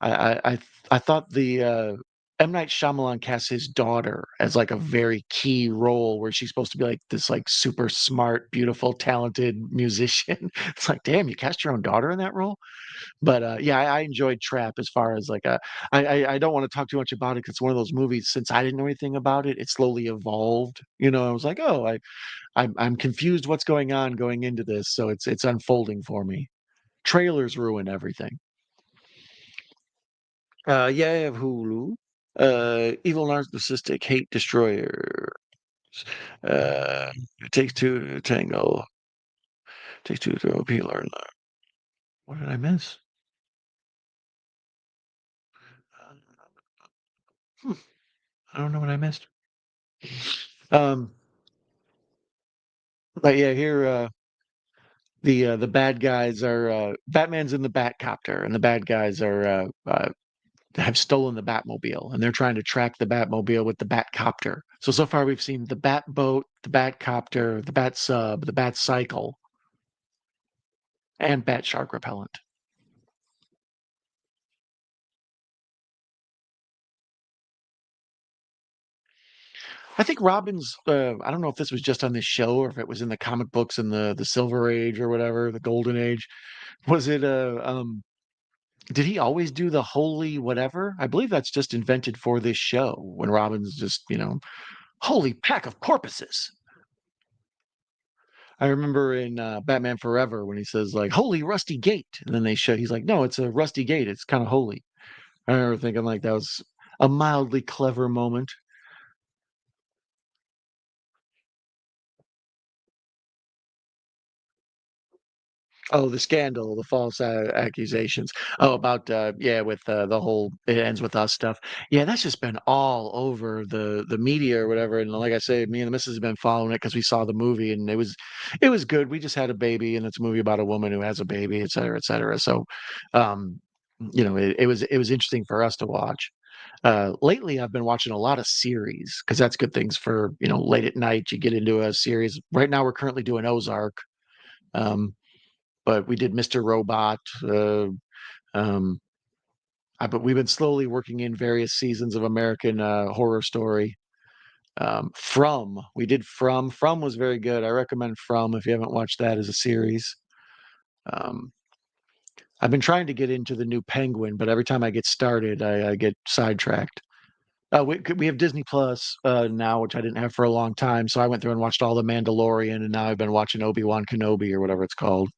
I thought the M. Night Shyamalan cast his daughter as like a very key role where she's supposed to be like this like super smart, beautiful, talented musician. It's like, damn, you cast your own daughter in that role. But yeah, I enjoyed Trap as far as like I don't want to talk too much about it because it's one of those movies. Since I didn't know anything about it, it slowly evolved. I was like, oh, I'm confused what's going on going into this, so it's unfolding for me. Trailers ruin everything. Yeah, I have Hulu. Evil Narcissistic Hate Destroyer. It takes two to tango. Takes two to throw a peeler. What did I miss? Hmm, I don't know what I missed. Um, but yeah, here the bad guys are Batman's in the Batcopter, and the bad guys are have stolen the Batmobile, and they're trying to track the Batmobile with the Batcopter. So far we've seen the Batboat, the Batcopter, the Bat Sub, the Bat Cycle, and Bat Shark Repellent. I think Robin's. I don't know if this was just on this show or if it was in the comic books in the Silver Age or whatever, the Golden Age. Was it did he always do the holy whatever? I believe that's just invented for this show when Robin's just, holy pack of porpoises. I remember in Batman Forever when he says like "Holy Rusty Gate," and then he's like, "No, it's a rusty gate. It's kind of holy." I remember thinking like that was a mildly clever moment. Oh, the scandal, the false accusations. Oh, about yeah, with the whole "it ends with us" stuff. Yeah, that's just been all over the media or whatever. And like I say, me and the missus have been following it because we saw the movie and it was good. We just had a baby, and it's a movie about a woman who has a baby, et cetera, et cetera. So, um, it was interesting for us to watch. Lately, I've been watching a lot of series because that's good things for late at night. You get into a series. Right now, we're currently doing Ozark. Um, but we did Mr. Robot. Um, but we've been slowly working in various seasons of American Horror Story. We did From. From was very good. I recommend From if you haven't watched that as a series. Um, I've been trying to get into the new Penguin, but every time I get started, I get sidetracked. We have Disney Plus now, which I didn't have for a long time. So I went through and watched all the Mandalorian, and now I've been watching Obi-Wan Kenobi or whatever it's called.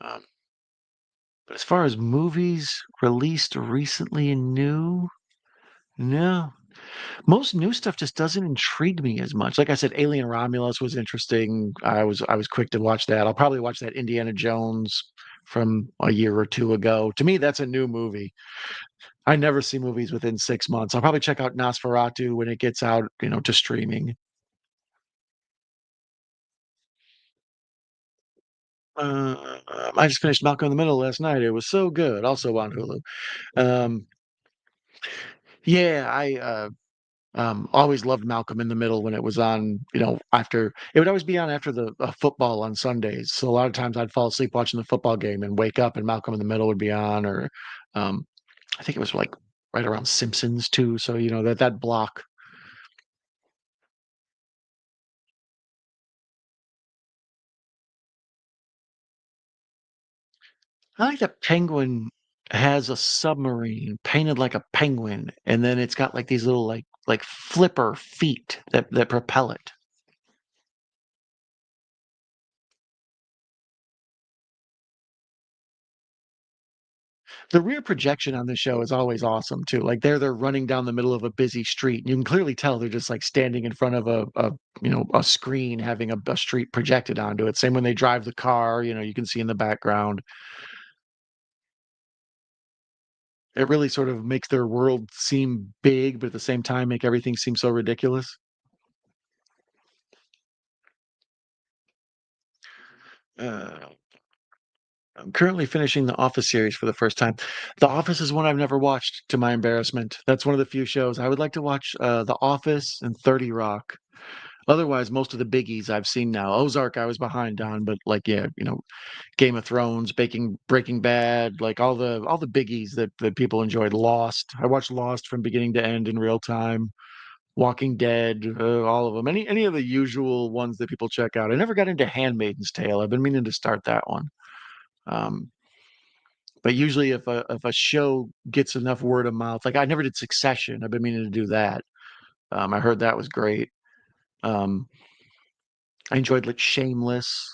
Um, But as far as movies released recently and new, no. Most new stuff just doesn't intrigue me as much. Like I said, Alien Romulus was interesting. I was quick to watch that. I'll probably watch that Indiana Jones from a year or two ago. To me, that's a new movie. I never see movies within 6 months. I'll probably check out Nosferatu when it gets out, to streaming. I just finished Malcolm in the Middle last night. It was so good. Also on Hulu. Um, yeah, I always loved Malcolm in the Middle when it was on, after it would always be on after the football on Sundays. So a lot of times I'd fall asleep watching the football game and wake up and Malcolm in the Middle would be on, or um, I think it was like right around Simpsons too. So that block. I like that Penguin has a submarine painted like a penguin, and then it's got like these little like flipper feet that propel it. The rear projection on the show is always awesome too. Like they're running down the middle of a busy street. And you can clearly tell they're just like standing in front of a screen having a street projected onto it. Same when they drive the car, you can see in the background. It really sort of makes their world seem big, but at the same time make everything seem so ridiculous. Uh, I'm currently finishing the Office series for the first time. The Office is one I've never watched, to my embarrassment. That's one of the few shows I would like to watch. The Office and 30 Rock. Otherwise, most of the biggies I've seen now. Ozark, I was behind on, but like, yeah, Game of Thrones, Breaking Bad, like all the biggies that people enjoyed. Lost. I watched Lost from beginning to end in real time. Walking Dead, all of them. Any of the usual ones that people check out. I never got into Handmaid's Tale. I've been meaning to start that one. Um, but usually, if a show gets enough word of mouth, like I never did Succession. I've been meaning to do that. I heard that was great. Um, I enjoyed like Shameless,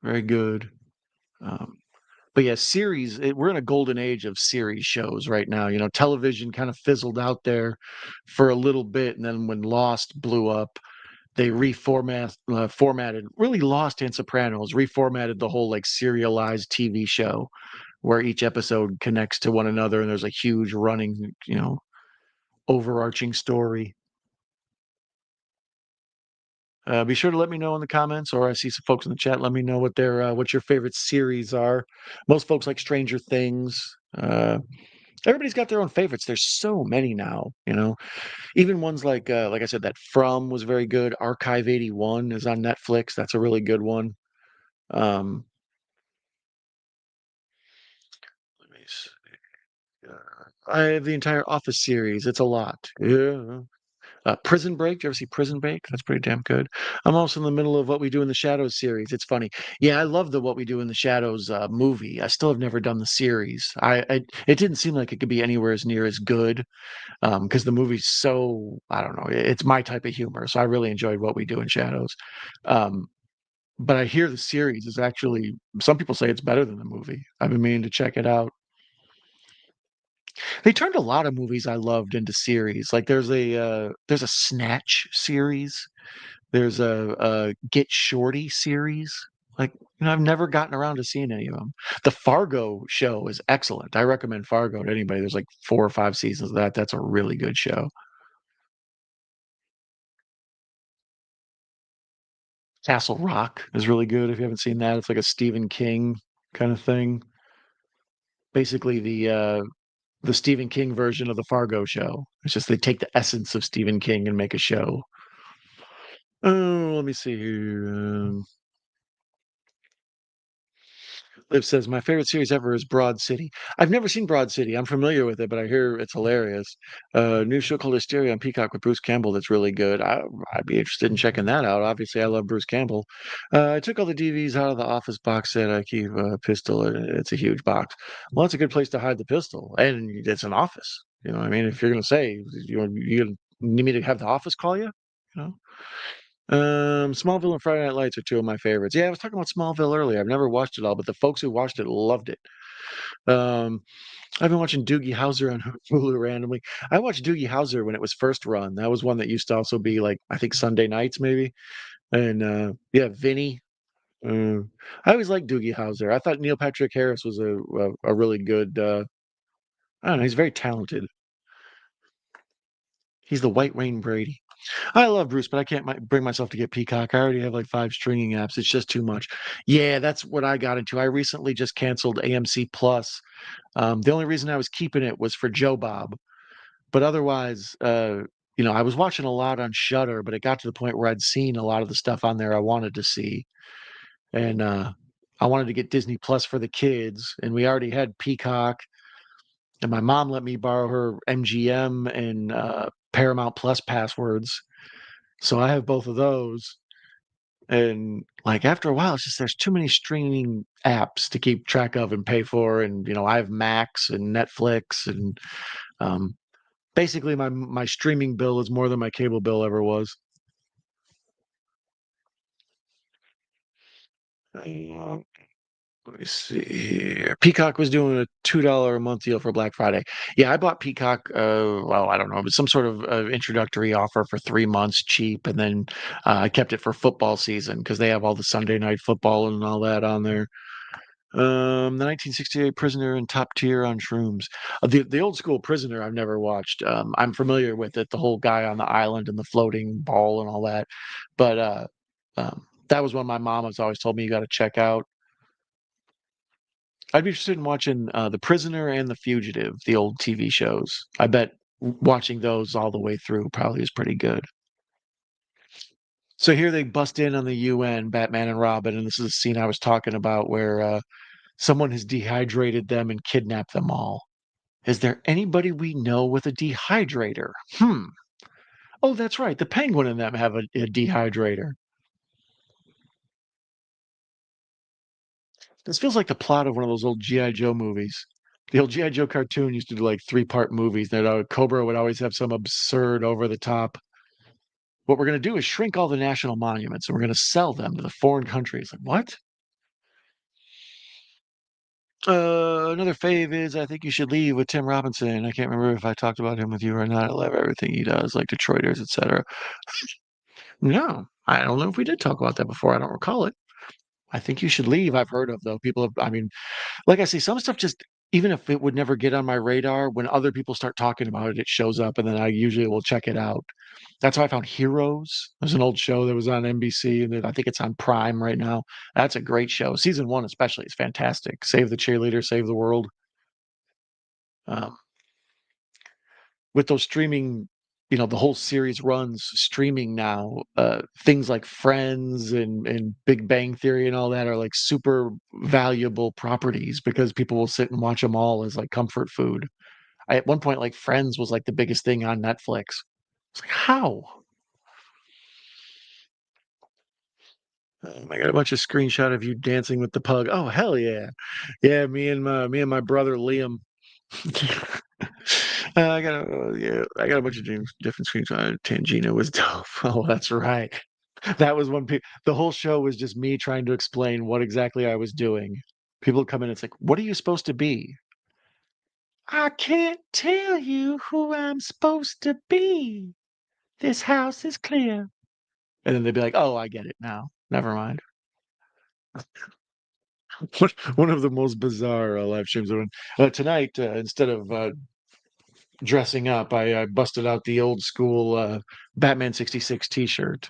very good. Um, but yeah, we're in a golden age of series shows right now. Television kind of fizzled out there for a little bit, and then when Lost blew up, they formatted really Lost and Sopranos reformatted the whole like serialized TV show where each episode connects to one another, and there's a huge running, overarching story. Be sure to let me know in the comments, or I see some folks in the chat. Let me know what your favorite series are. Most folks like Stranger Things. Everybody's got their own favorites. There's so many now. Even ones like I said, that From was very good. Archive 81 is on Netflix. That's a really good one. Um, let me see. I have the entire Office series. It's a lot. Yeah. Prison Break. Do you ever see Prison Break? That's pretty damn good. I'm also in the middle of What We Do in the Shadows series. It's funny. Yeah, I love the What We Do in the Shadows movie. I still have never done the series. It didn't seem like it could be anywhere as near as good because the movie's so I don't know. It's my type of humor, so I really enjoyed What We Do in Shadows. Um, but I hear the series is actually some people say it's better than the movie. I've been meaning to check it out. They turned a lot of movies I loved into series. Like there's a Snatch series. There's a Get Shorty series. Like, I've never gotten around to seeing any of them. The Fargo show is excellent. I recommend Fargo to anybody. There's like 4 or 5 seasons of that. That's a really good show. Castle Rock is really good if you haven't seen that. It's like a Stephen King kind of thing. Basically the Stephen King version of the Fargo show. It's just they take the essence of Stephen King and make a show. Oh, let me see here. Liv says, my favorite series ever is Broad City. I've never seen Broad City. I'm familiar with it, but I hear it's hilarious. New show called Hysteria on Peacock with Bruce Campbell that's really good. I'd be interested in checking that out. Obviously, I love Bruce Campbell. I took all the DVDs out of the office box set. I keep a pistol. It's a huge box. Well, it's a good place to hide the pistol, and it's an office. You know what I mean? If you're going to say, you need me to have the office call you? You know? Smallville and Friday Night Lights are two of my favorites. Yeah, I was talking about Smallville earlier. I've never watched it all, but the folks who watched it loved it. Um, I've been watching Doogie Howser on Hulu randomly. I watched Doogie Howser when it was first run. That was one that used to also be like I think Sunday nights maybe. And yeah, Vinny. Uh, I always liked Doogie Howser. I thought Neil Patrick Harris was a really good. I don't know. He's very talented. He's the White Wayne Brady. I love Bruce, but I can't bring myself to get Peacock. I already have like 5 streaming apps. It's just too much. Yeah, that's what I got into. I recently just canceled AMC Plus. The only reason I was keeping it was for Joe Bob, but otherwise, I was watching a lot on Shutter, but it got to the point where I'd seen a lot of the stuff on there I wanted to see, and I wanted to get Disney Plus for the kids, and we already had Peacock, and my mom let me borrow her MGM and Paramount Plus passwords, so I have both of those. And like after a while, it's just there's too many streaming apps to keep track of and pay for. And I have Max and Netflix, and um, basically my streaming bill is more than my cable bill ever was. Uh, Let me see here. Peacock was doing a $2 a month deal for Black Friday. Yeah, I bought Peacock. Well, I don't know, but some sort of introductory offer for 3 months, cheap, and then I kept it for football season because they have all the Sunday night football and all that on there. The 1968 Prisoner and Top Tier on Shrooms. The old school Prisoner I've never watched. I'm familiar with it, the whole guy on the island and the floating ball and all that. But that was one my mom has always told me you got to check out. I'd be interested in watching The Prisoner and The Fugitive, the old TV shows. I bet watching those all the way through probably is pretty good. So here they bust in on the UN, Batman and Robin, and this is a scene I was talking about where someone has dehydrated them and kidnapped them all. Is there anybody we know with a dehydrator? Hmm. Oh, that's right. The Penguin and them have a dehydrator. This feels like the plot of one of those old G.I. Joe movies. The old G.I. Joe cartoon used to do like 3-part movies. That Cobra would always have some absurd over the top. What we're going to do is shrink all the national monuments and we're going to sell them to the foreign countries. Like, what? Another fave is I think you should leave with Tim Robinson. I can't remember if I talked about him with you or not. I love everything he does, like Detroiters, etc. No, I don't know if we did talk about that before. I don't recall it. I think you should leave. I've heard of though. People have. I mean, like I say, some stuff just even if it would never get on my radar, when other people start talking about it, it shows up, and then I usually will check it out. That's how I found Heroes. There's an old show that was on NBC, and I think it's on Prime right now. That's a great show. Season 1 especially is fantastic. Save the cheerleader, save the world. Um, with those streaming, the whole series runs streaming now. Things like Friends and Big Bang Theory and all that are like super valuable properties because people will sit and watch them all as like comfort food. At one point, like Friends was like the biggest thing on Netflix. It's like how? I got a bunch of screenshot of you dancing with the pug. Oh hell yeah, yeah. Me and my brother Liam. I got yeah, I got a bunch of different screenshots. Tangina was dope. Oh, that's right. That was one. The whole show was just me trying to explain what exactly I was doing. People come in. It's like, what are you supposed to be? I can't tell you who I'm supposed to be. This house is clear. And then they'd be like, "Oh, I get it now. Never mind." One of the most bizarre live streams. Tonight, instead of dressing up, I busted out the old school Batman '66 T-shirt.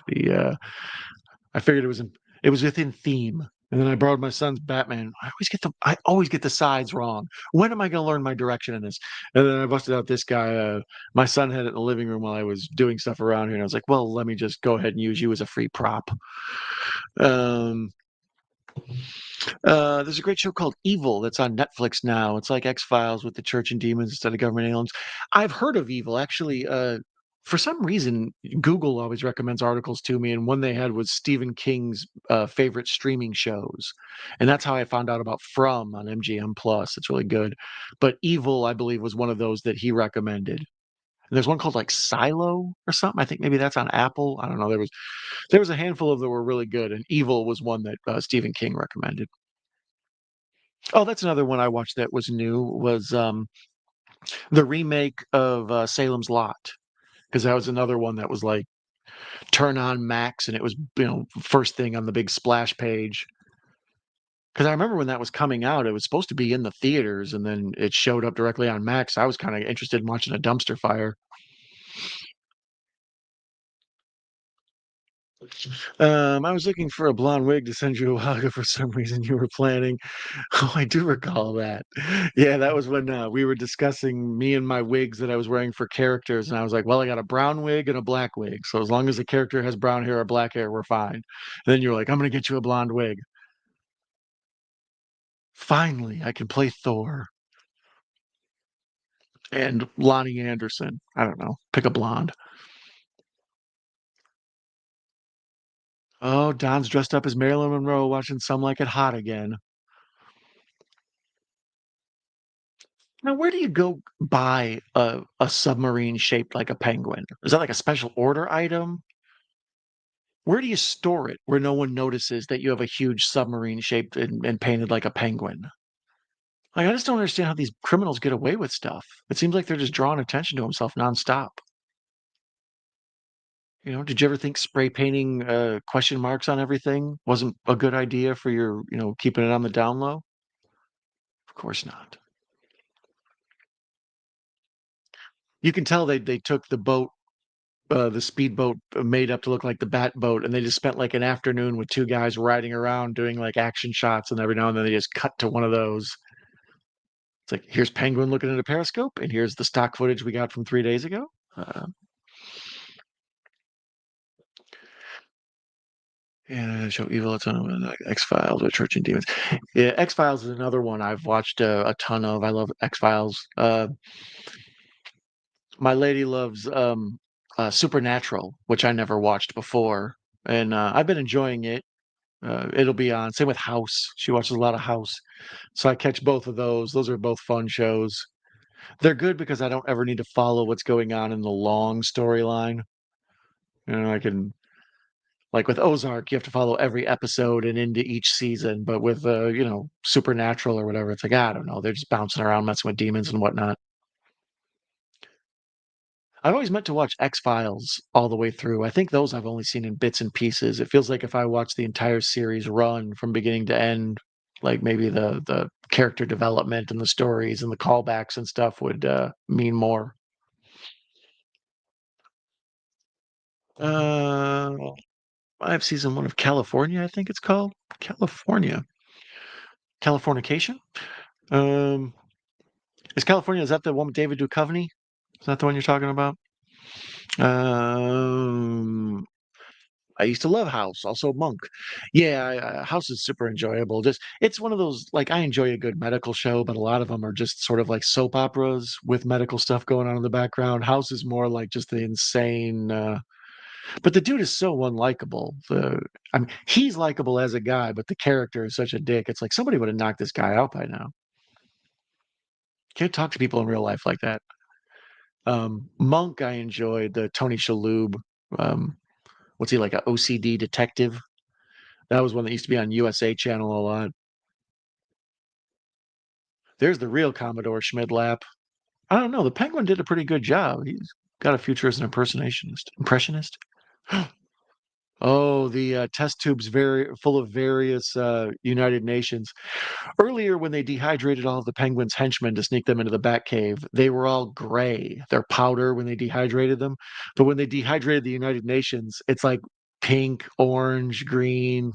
I figured it was within theme. And then I borrowed my son's Batman. I always get the sides wrong. When am I going to learn my direction in this? And then I busted out this guy. My son had it in the living room while I was doing stuff around here, and I was like, "Well, let me just go ahead and use you as a free prop." Um, there's a great show called Evil that's on Netflix now. It's like X-Files with the church and demons instead of government aliens. I've heard of Evil actually. For some reason, Google always recommends articles to me, and one they had was Stephen King's favorite streaming shows, and that's how I found out about From on MGM Plus. It's really good, but Evil, I believe, was one of those that he recommended. And there's one called like Silo or something. I think maybe that's on Apple. I don't know. There was a handful of that were really good, and Evil was one that Stephen King recommended. Oh, that's another one I watched that was new was the remake of Salem's Lot, because that was another one that was like turn on Max, and it was first thing on the big splash page. Because I remember when that was coming out, it was supposed to be in the theaters, and then it showed up directly on Max. I was kind of interested in watching a dumpster fire. I was looking for a blonde wig to send you a while ago for some reason you were planning. Oh, I do recall that. Yeah, that was when we were discussing me and my wigs that I was wearing for characters, and I was like, "Well, I got a brown wig and a black wig, so as long as the character has brown hair or black hair, we're fine." And then you were like, "I'm gonna get you a blonde wig." Finally, I can play Thor and Lonnie Anderson. I don't know. Pick a blonde. Oh, Don's dressed up as Marilyn Monroe watching Some Like It Hot again. Now, where do you go buy a submarine shaped like a penguin? Is that like a special order item? Where do you store it where no one notices that you have a huge submarine shaped and painted like a penguin? Like, I just don't understand how these criminals get away with stuff. It seems like they're just drawing attention to themselves nonstop. Did you ever think spray painting question marks on everything wasn't a good idea for your, keeping it on the down low? Of course not. You can tell they took the speedboat made up to look like the bat boat, and they just spent like an afternoon with two guys riding around doing like action shots, and every now and then they just cut to one of those. It's like, here's Penguin looking at a periscope, and here's the stock footage we got from 3 days ago. Yeah, show evil. It's on X Files or Church and Demons. Yeah, X Files is another one I've watched a ton of. I love X Files. My lady loves Supernatural, which I never watched before, and I've been enjoying it. It'll be on. Same with House. She watches a lot of House, so I catch both of those. Those are both fun shows. They're good because I don't ever need to follow what's going on in the long storyline. I can like with Ozark, you have to follow every episode and into each season. But with Supernatural or whatever, it's like I don't know. They're just bouncing around, messing with demons and whatnot. I've always meant to watch X Files all the way through. I think those I've only seen in bits and pieces. It feels like if I watch the entire series run from beginning to end, like maybe the character development and the stories and the callbacks and stuff would mean more. Uh, I have season one of California. I think it's called California. Californication. Um, is California? Is that the one with David Duchovny? Is that the one you're talking about? Um, I used to love House, also Monk. Yeah, House is super enjoyable. Just it's one of those like I enjoy a good medical show, but a lot of them are just sort of like soap operas with medical stuff going on in the background. House is more like just the insane. But the dude is so unlikable. I mean, he's likable as a guy, but the character is such a dick. It's like somebody would have knocked this guy out by now. Can't talk to people in real life like that. Monk, I enjoyed the Tony Shalhoub. Um, what's he like, a OCD detective? That was one that used to be on USA Channel a lot. There's the real Commodore Schmidlap. I don't know. The Penguin did a pretty good job. He's got a future as an impressionist. Impressionist. Oh, the, test tubes very full of various, United Nations. Earlier, when they dehydrated all of the Penguin's henchmen to sneak them into the Batcave, they were all gray. They're powder when they dehydrated them, but when they dehydrated the United Nations, it's like pink, orange, green,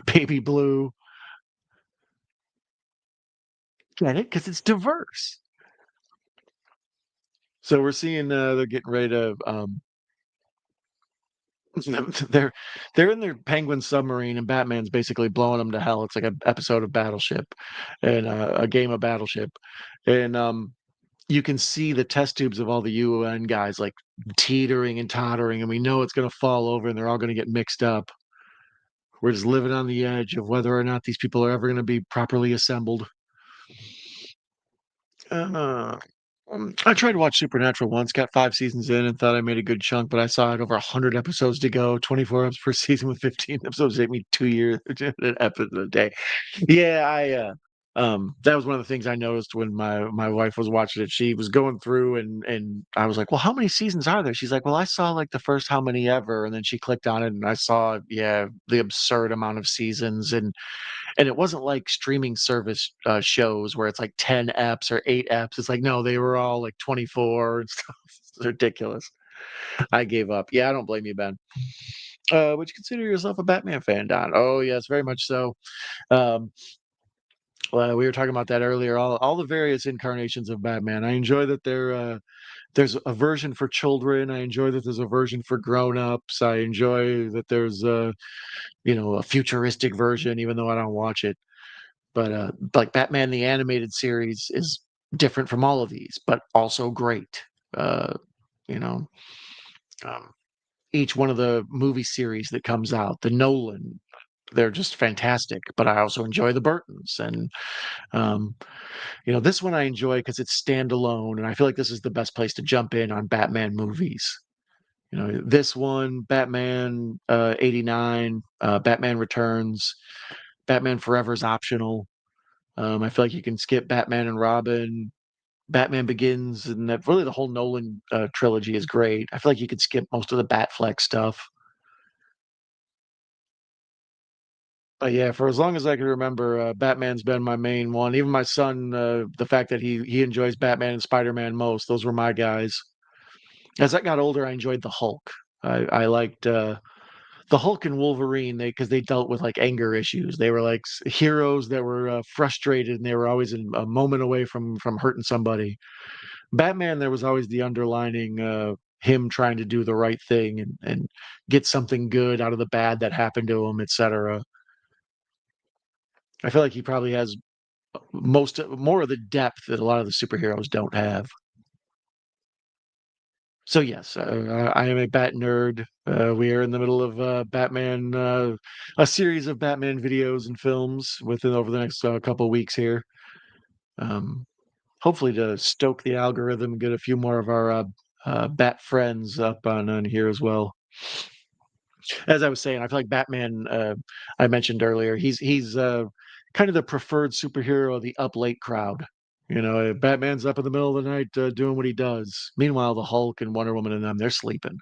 baby blue. Get it? Because it's diverse. So we're seeing, they're getting ready to, they're they're in their Penguin submarine, and Batman's basically blowing them to hell. It's like an episode of Battleship and, a game of Battleship, and, you can see the test tubes of all the UN guys, like, teetering and tottering, and we know it's gonna fall over, and they're all gonna get mixed up. We're just living on the edge of whether or not these people are ever gonna be properly assembled. Uh, I tried to watch Supernatural once, got 5 seasons in and thought I made a good chunk, but I saw it over 100 episodes to go, 24 eps per season with 15 episodes take me 2 years an episode a day. Yeah, that was one of the things I noticed when my wife was watching it. She was going through and I was like, "Well, how many seasons are there?" She's like, "Well, I saw, like, the first how many ever," and then she clicked on it, and I saw, yeah, the absurd amount of seasons, and it wasn't like streaming service, shows where it's like 10 eps or 8 eps. It's like, no, they were all like 24 and stuff. It's ridiculous. I gave up. Yeah, I don't blame you, Ben. Would you consider yourself a Batman fan, Don? Oh, yes, very much so. Um, we were talking about that earlier. All the various incarnations of Batman. I enjoy that there's a version for children. I enjoy that there's a version for grown-ups. I enjoy that there's a futuristic version, even though I don't watch it. But, like, Batman the Animated Series is different from all of these, but also great. Uh, you know, um, each one of the movie series that comes out, the Nolan, they're just fantastic, but I also enjoy the Burtons, and, um, this one I enjoy because it's standalone, and I feel like this is the best place to jump in on Batman movies. This one, Batman, '89, Batman Returns, Batman Forever is optional. I feel like you can skip Batman and Robin, Batman Begins, and that really the whole Nolan, trilogy is great. I feel like you could skip most of the Batfleck stuff. But yeah, for as long as I can remember, Batman's been my main one. Even my son, the fact that he enjoys Batman and Spider-Man most, those were my guys. As I got older, I enjoyed the Hulk. I liked, the Hulk and Wolverine, they dealt with, like, anger issues. They were, like, heroes that were, frustrated, and they were always a moment away from hurting somebody. Batman, there was always the underlining, him trying to do the right thing and get something good out of the bad that happened to him, etcetera. I feel like he probably has more of the depth that a lot of the superheroes don't have. So, yes, I am a Bat nerd. We are in the middle of, a series of Batman videos and films within over the next, couple weeks here. Um, hopefully to stoke the algorithm and get a few more of our, Bat friends up on here as well. As I was saying, I feel like Batman, I mentioned earlier, he's kind of the preferred superhero of the up late crowd. Batman's up in the middle of the night, doing what he does. Meanwhile, the Hulk and Wonder Woman and them, they're sleeping.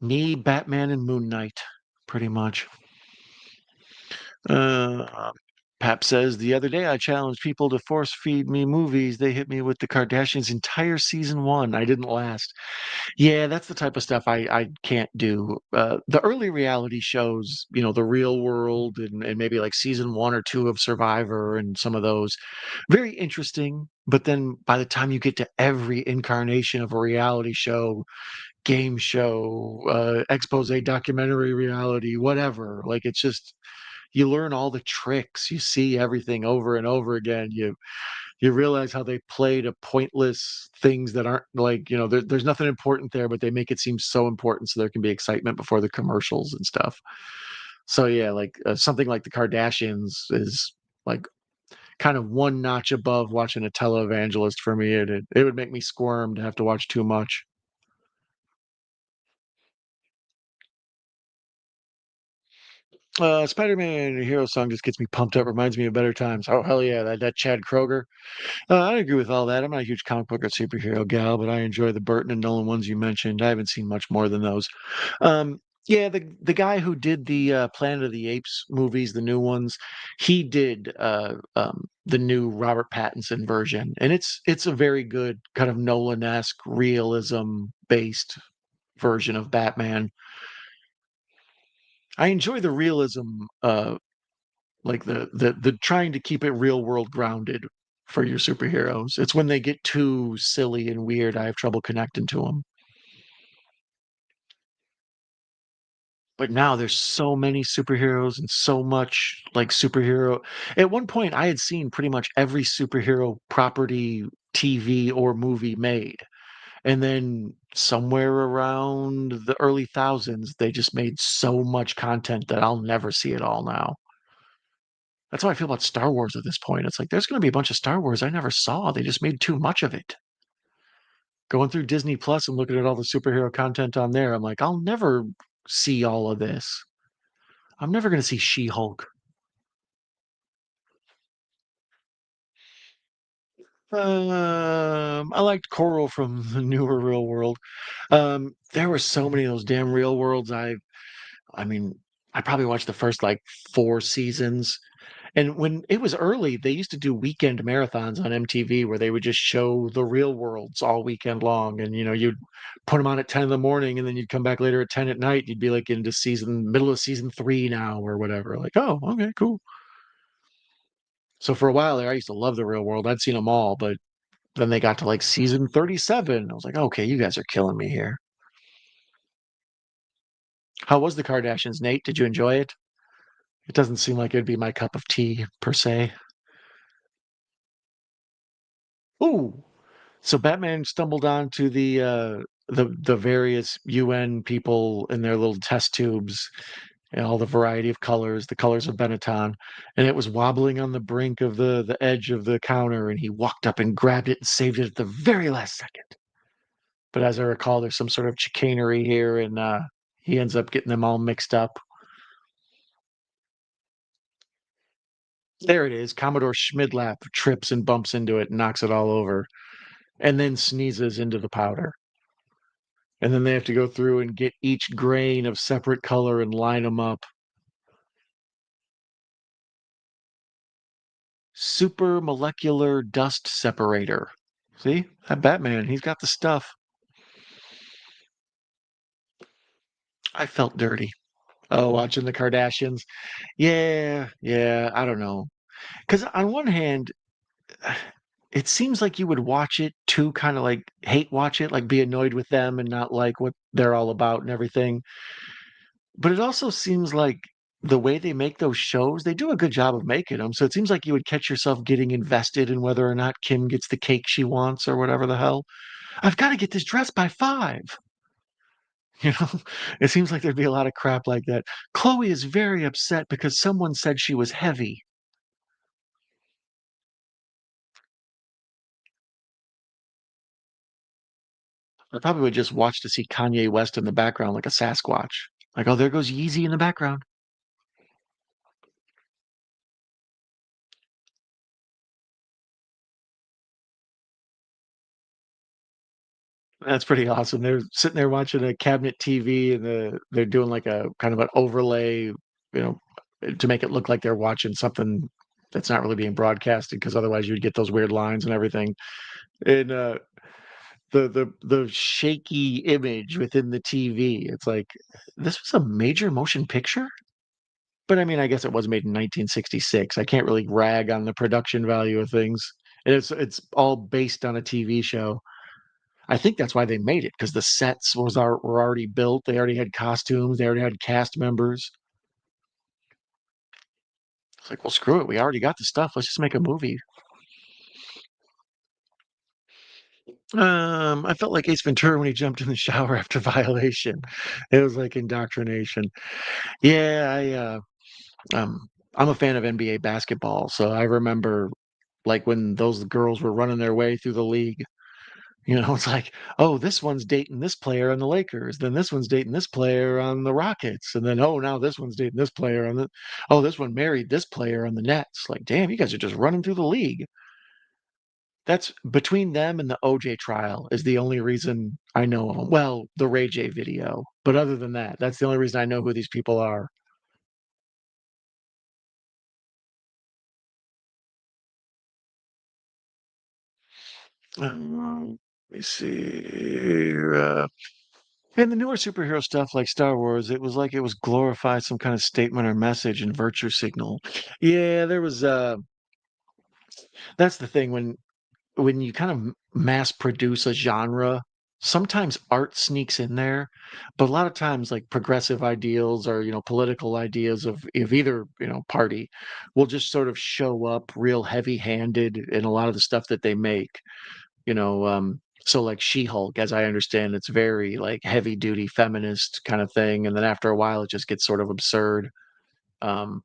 Me, Batman, and Moon Knight, pretty much. Uh, Pap says, the other day I challenged people to force feed me movies. They hit me with the Kardashians' entire season one. I didn't last. Yeah, that's the type of stuff I can't do. The early reality shows, The Real World and maybe like season one or two of Survivor and some of those, very interesting. But then by the time you get to every incarnation of a reality show, game show, expose, documentary reality, whatever, like it's just you learn all the tricks. You see everything over and over again. You realize how they play to pointless things that aren't like, there's nothing important there, but they make it seem so important so there can be excitement before the commercials and stuff. So yeah, like something like the Kardashians is like kind of one notch above watching a televangelist for me. It would make me squirm to have to watch too much. Spider-Man Hero song just gets me pumped up, reminds me of better times. Oh, hell yeah, that Chad Kroger. I agree with all that. I'm not a huge comic book or superhero gal, but I enjoy the Burton and Nolan ones you mentioned. I haven't seen much more than those. Yeah, the guy who did the Planet of the Apes movies, the new ones, he did the new Robert Pattinson version, and it's a very good kind of Nolan-esque realism based version of Batman. I enjoy the realism, like the trying to keep it real world grounded for your superheroes. It's when they get too silly and weird, I have trouble connecting to them. But now there's so many superheroes and so much like superhero. At one point, I had seen pretty much every superhero property, TV or movie made. And then somewhere around the early thousands, they just made so much content that I'll never see it all now. That's how I feel about Star Wars at this point. It's like there's going to be a bunch of Star Wars I never saw. They just made too much of it. Going through Disney Plus and looking at all the superhero content on there, I'm like, I'll never see all of this. I'm never going to see She-Hulk. I liked Coral from the newer Real World. There were so many of those damn Real Worlds. I mean, I probably watched the first like 4 seasons. And when it was early, they used to do weekend marathons on MTV where they would just show the real worlds all weekend long. And, you'd put them on at 10 in the morning and then you'd come back later at 10 at night. You'd be like into middle of season 3 now or whatever. Like, oh, okay, cool. So for a while there, I used to love the real world. I'd seen them all, but then they got to like season 37. I was like, okay, you guys are killing me here. How was the Kardashians, Nate? Did you enjoy it? It doesn't seem like it'd be my cup of tea per se. Ooh, so Batman stumbled onto the various UN people in their little test tubes and all the variety of colors, the colors of Benetton, and it was wobbling on the brink of the edge of the counter, and he walked up and grabbed it and saved it at the very last second. But as I recall, there's some sort of chicanery here, and he ends up getting them all mixed up. There it is. Commodore Schmidlap trips and bumps into it and knocks it all over, and then sneezes into the powder. And then they have to go through and get each grain of separate color and line them up. Super molecular dust separator. See? That Batman, he's got the stuff. I felt dirty. Oh, watching the Kardashians. Yeah, yeah, I don't know. Because on one hand, it seems like you would watch it to kind of like hate watch it, like be annoyed with them and not like what they're all about and everything. But it also seems like the way they make those shows, they do a good job of making them. So it seems like you would catch yourself getting invested in whether or not Kim gets the cake she wants or whatever the hell. I've got to get this dress by 5. You know, it seems like there'd be a lot of crap like that. Chloe is very upset because someone said she was heavy. I probably would just watch to see Kanye West in the background like a Sasquatch. Like, oh, there goes Yeezy in the background. That's pretty awesome. They're sitting there watching a cabinet TV and they're doing like a kind of an overlay, to make it look like they're watching something that's not really being broadcasted because otherwise you'd get those weird lines and everything. And the shaky image within the TV, it's like this was a major motion picture. But I mean, I guess it was made in 1966. I can't really rag on the production value of things. It's all based on a TV show. I think that's why they made it because the sets were already built. They already had costumes. They already had cast members. It's like, well, screw it. We already got the stuff. Let's just make a movie. I felt like Ace Ventura when he jumped in the shower after violation. It was like indoctrination. Yeah, I'm a fan of NBA basketball, so I remember like when those girls were running their way through the league. It's like, oh, this one's dating this player on the Lakers, then this one's dating this player on the Rockets, and then oh, now this one's dating this player on the oh, this one married this player on the Nets. Like, damn, you guys are just running through the league. That's between them and the OJ trial is the only reason I know of 'em. Well, the Ray J video, but other than that, that's the only reason I know who these people are. Let me see. In the newer superhero stuff like Star Wars, it was like it was glorified some kind of statement or message and virtue signal. Yeah, there was that's the thing when you kind of mass produce a genre, sometimes art sneaks in there, but a lot of times like progressive ideals or political ideas of either party will just sort of show up real heavy-handed in a lot of the stuff that they make. So like She-Hulk, as I understand, it's very like heavy duty feminist kind of thing, and then after a while it just gets sort of absurd. Um,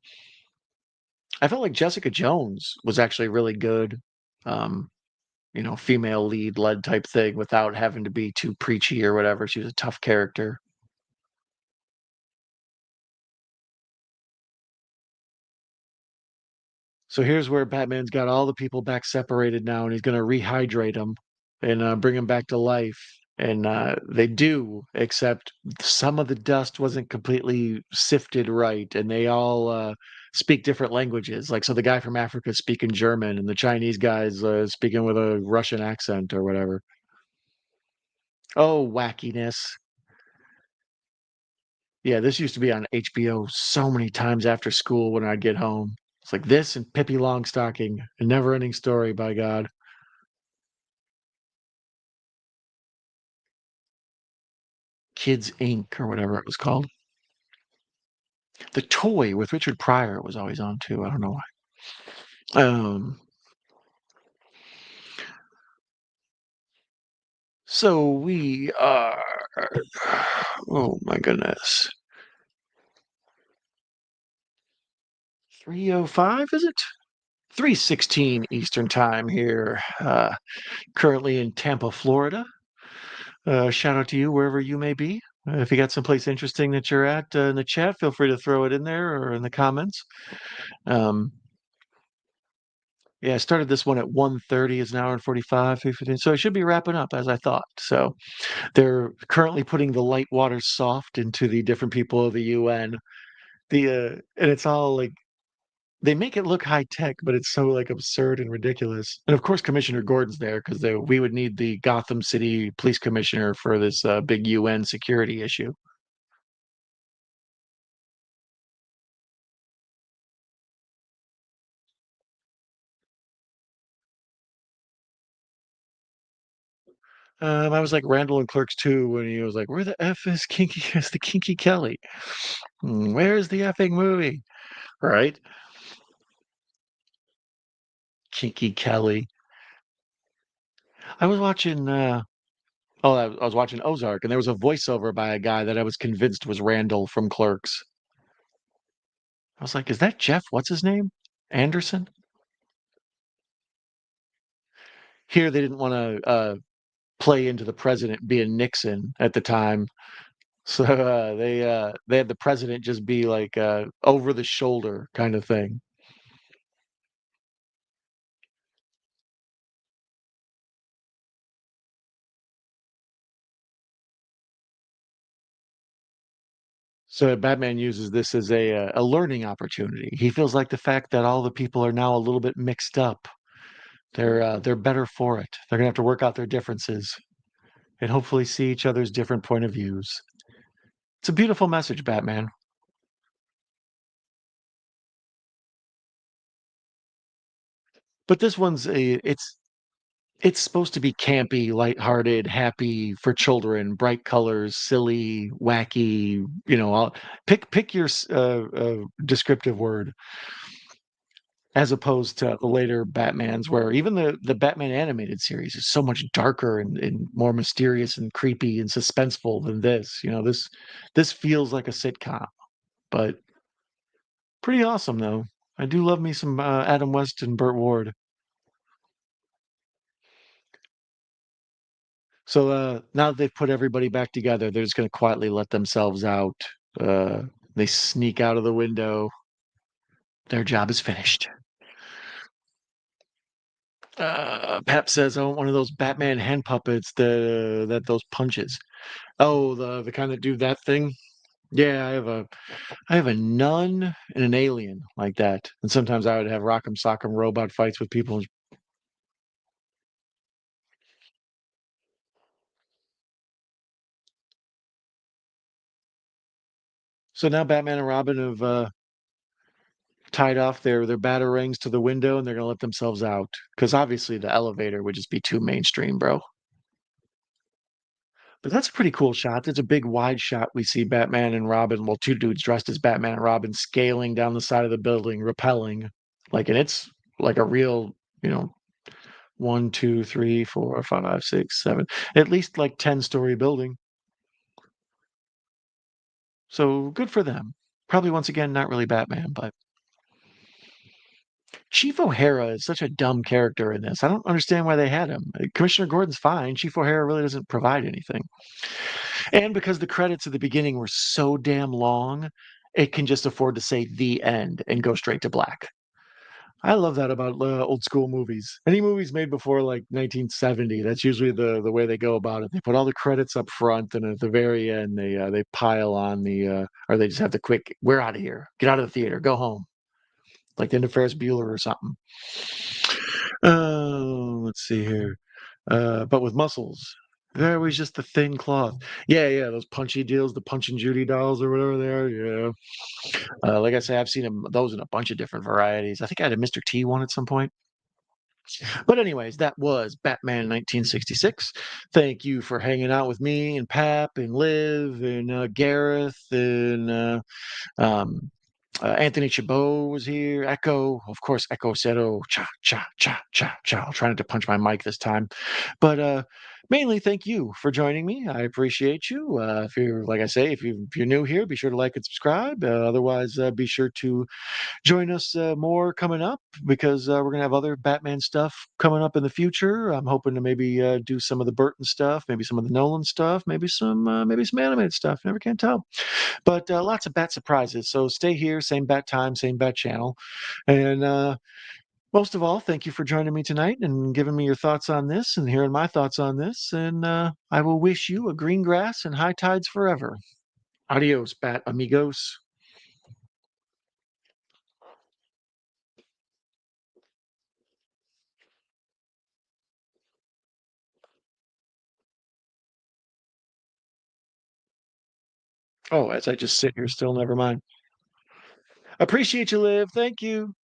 I felt like Jessica Jones was actually really good. Um, female lead led type thing without having to be too preachy or whatever. She was a tough character. So here's where Batman's got all the people back separated now, and he's going to rehydrate them and bring them back to life. And they do, except some of the dust wasn't completely sifted right, and they all speak different languages. Like, so the guy from Africa is speaking German, and the Chinese guy's speaking with a Russian accent or whatever. Oh, wackiness. Yeah, this used to be on HBO so many times after school when I'd get home. It's like this and Pippi Longstocking, a never-ending story, by God. Kids Inc. or whatever it was called. The Toy with Richard Pryor was always on too. I don't know why. So we are. Oh my goodness. 3:05 is it? 3:16 Eastern Time here. Currently in Tampa, Florida. Shout out to you wherever you may be. If you got someplace interesting that you're at in the chat, feel free to throw it in there or in the comments. Um, yeah, I started this one at 1:30. It's an hour and 45, 15, so I should be wrapping up as I thought. So they're currently putting the light water soft into the different people of the UN. And it's all like they make it look high tech, but it's so like absurd and ridiculous. And of course, Commissioner Gordon's there because we would need the Gotham City Police Commissioner for this big UN security issue. I was like Randall and Clerks 2 when he was like, "Where the f is Kinky? Is the Kinky Kelly? Where's the effing movie?" Right? Kinky Kelly. I was watching. I was watching Ozark, and there was a voiceover by a guy that I was convinced was Randall from Clerks. I was like, "Is that Jeff? What's his name? Anderson?" Here, they didn't want to play into the president being Nixon at the time, so they had the president just be like over the shoulder kind of thing. So Batman uses this as a learning opportunity. He feels like the fact that all the people are now a little bit mixed up. They're better for it. They're gonna have to work out their differences and hopefully see each other's different point of views. It's a beautiful message, Batman. But this one's it's supposed to be campy, lighthearted, happy for children, bright colors, silly, wacky. Pick your descriptive word, as opposed to the later Batmans, where even the Batman animated series is so much darker and more mysterious and creepy and suspenseful than this. This feels like a sitcom, but pretty awesome though. I do love me some Adam West and Burt Ward. So now that they've put everybody back together, they're just going to quietly let themselves out. Uh, they sneak out of the window. Their job is finished. Pep says, "I want one of those Batman hand puppets that those punches." Oh, the kind that do that thing. Yeah, I have a nun and an alien like that, and sometimes I would have Rock'em Sock'em robot fights with people. So now Batman and Robin have tied off their batarangs to the window, and they're gonna let themselves out because obviously the elevator would just be too mainstream, bro. But that's a pretty cool shot. It's a big wide shot. We see Batman and Robin, well, two dudes dressed as Batman and Robin, scaling down the side of the building, rappelling, and it's like a real, you know, one, two, three, four, five, six, seven, at least like 10-story building. So good for them. Probably once again, not really Batman, but Chief O'Hara is such a dumb character in this. I don't understand why they had him. Commissioner Gordon's fine. Chief O'Hara really doesn't provide anything. And because the credits at the beginning were so damn long, it can just afford to say the end and go straight to black. I love that about old school movies. Any movies made before like 1970, that's usually the way they go about it. They put all the credits up front, and at the very end, they pile on or they just have the quick, "We're out of here, get out of the theater, go home," like the end of Ferris Bueller or something. Oh, let's see here. But with muscles. There was just the thin cloth. Yeah, yeah, those punchy deals, the Punch and Judy dolls or whatever they are. Yeah. Like I say, I've seen those in a bunch of different varieties. I think I had a Mr. T one at some point. But anyways, that was Batman 1966. Thank you for hanging out with me and Pap and Liv and Gareth and um, Anthony Chabot was here. Echo, of course, Echo said, "Oh, cha cha cha cha cha." I'll try not to punch my mic this time, but mainly thank you for joining me. I appreciate you. If you're, like I say, if you're new here, be sure to like and subscribe. Otherwise, be sure to join us more coming up because we're gonna have other Batman stuff coming up in the future. I'm hoping to maybe do some of the Burton stuff, maybe some of the Nolan stuff, maybe some animated stuff. Never can tell. But lots of bat surprises. So stay here, same bat time, same bat channel. And most of all, thank you for joining me tonight and giving me your thoughts on this and hearing my thoughts on this. And I will wish you a green grass and high tides forever. Adios, bat amigos. Oh, as I just sit here still, never mind. Appreciate you, Liv. Thank you.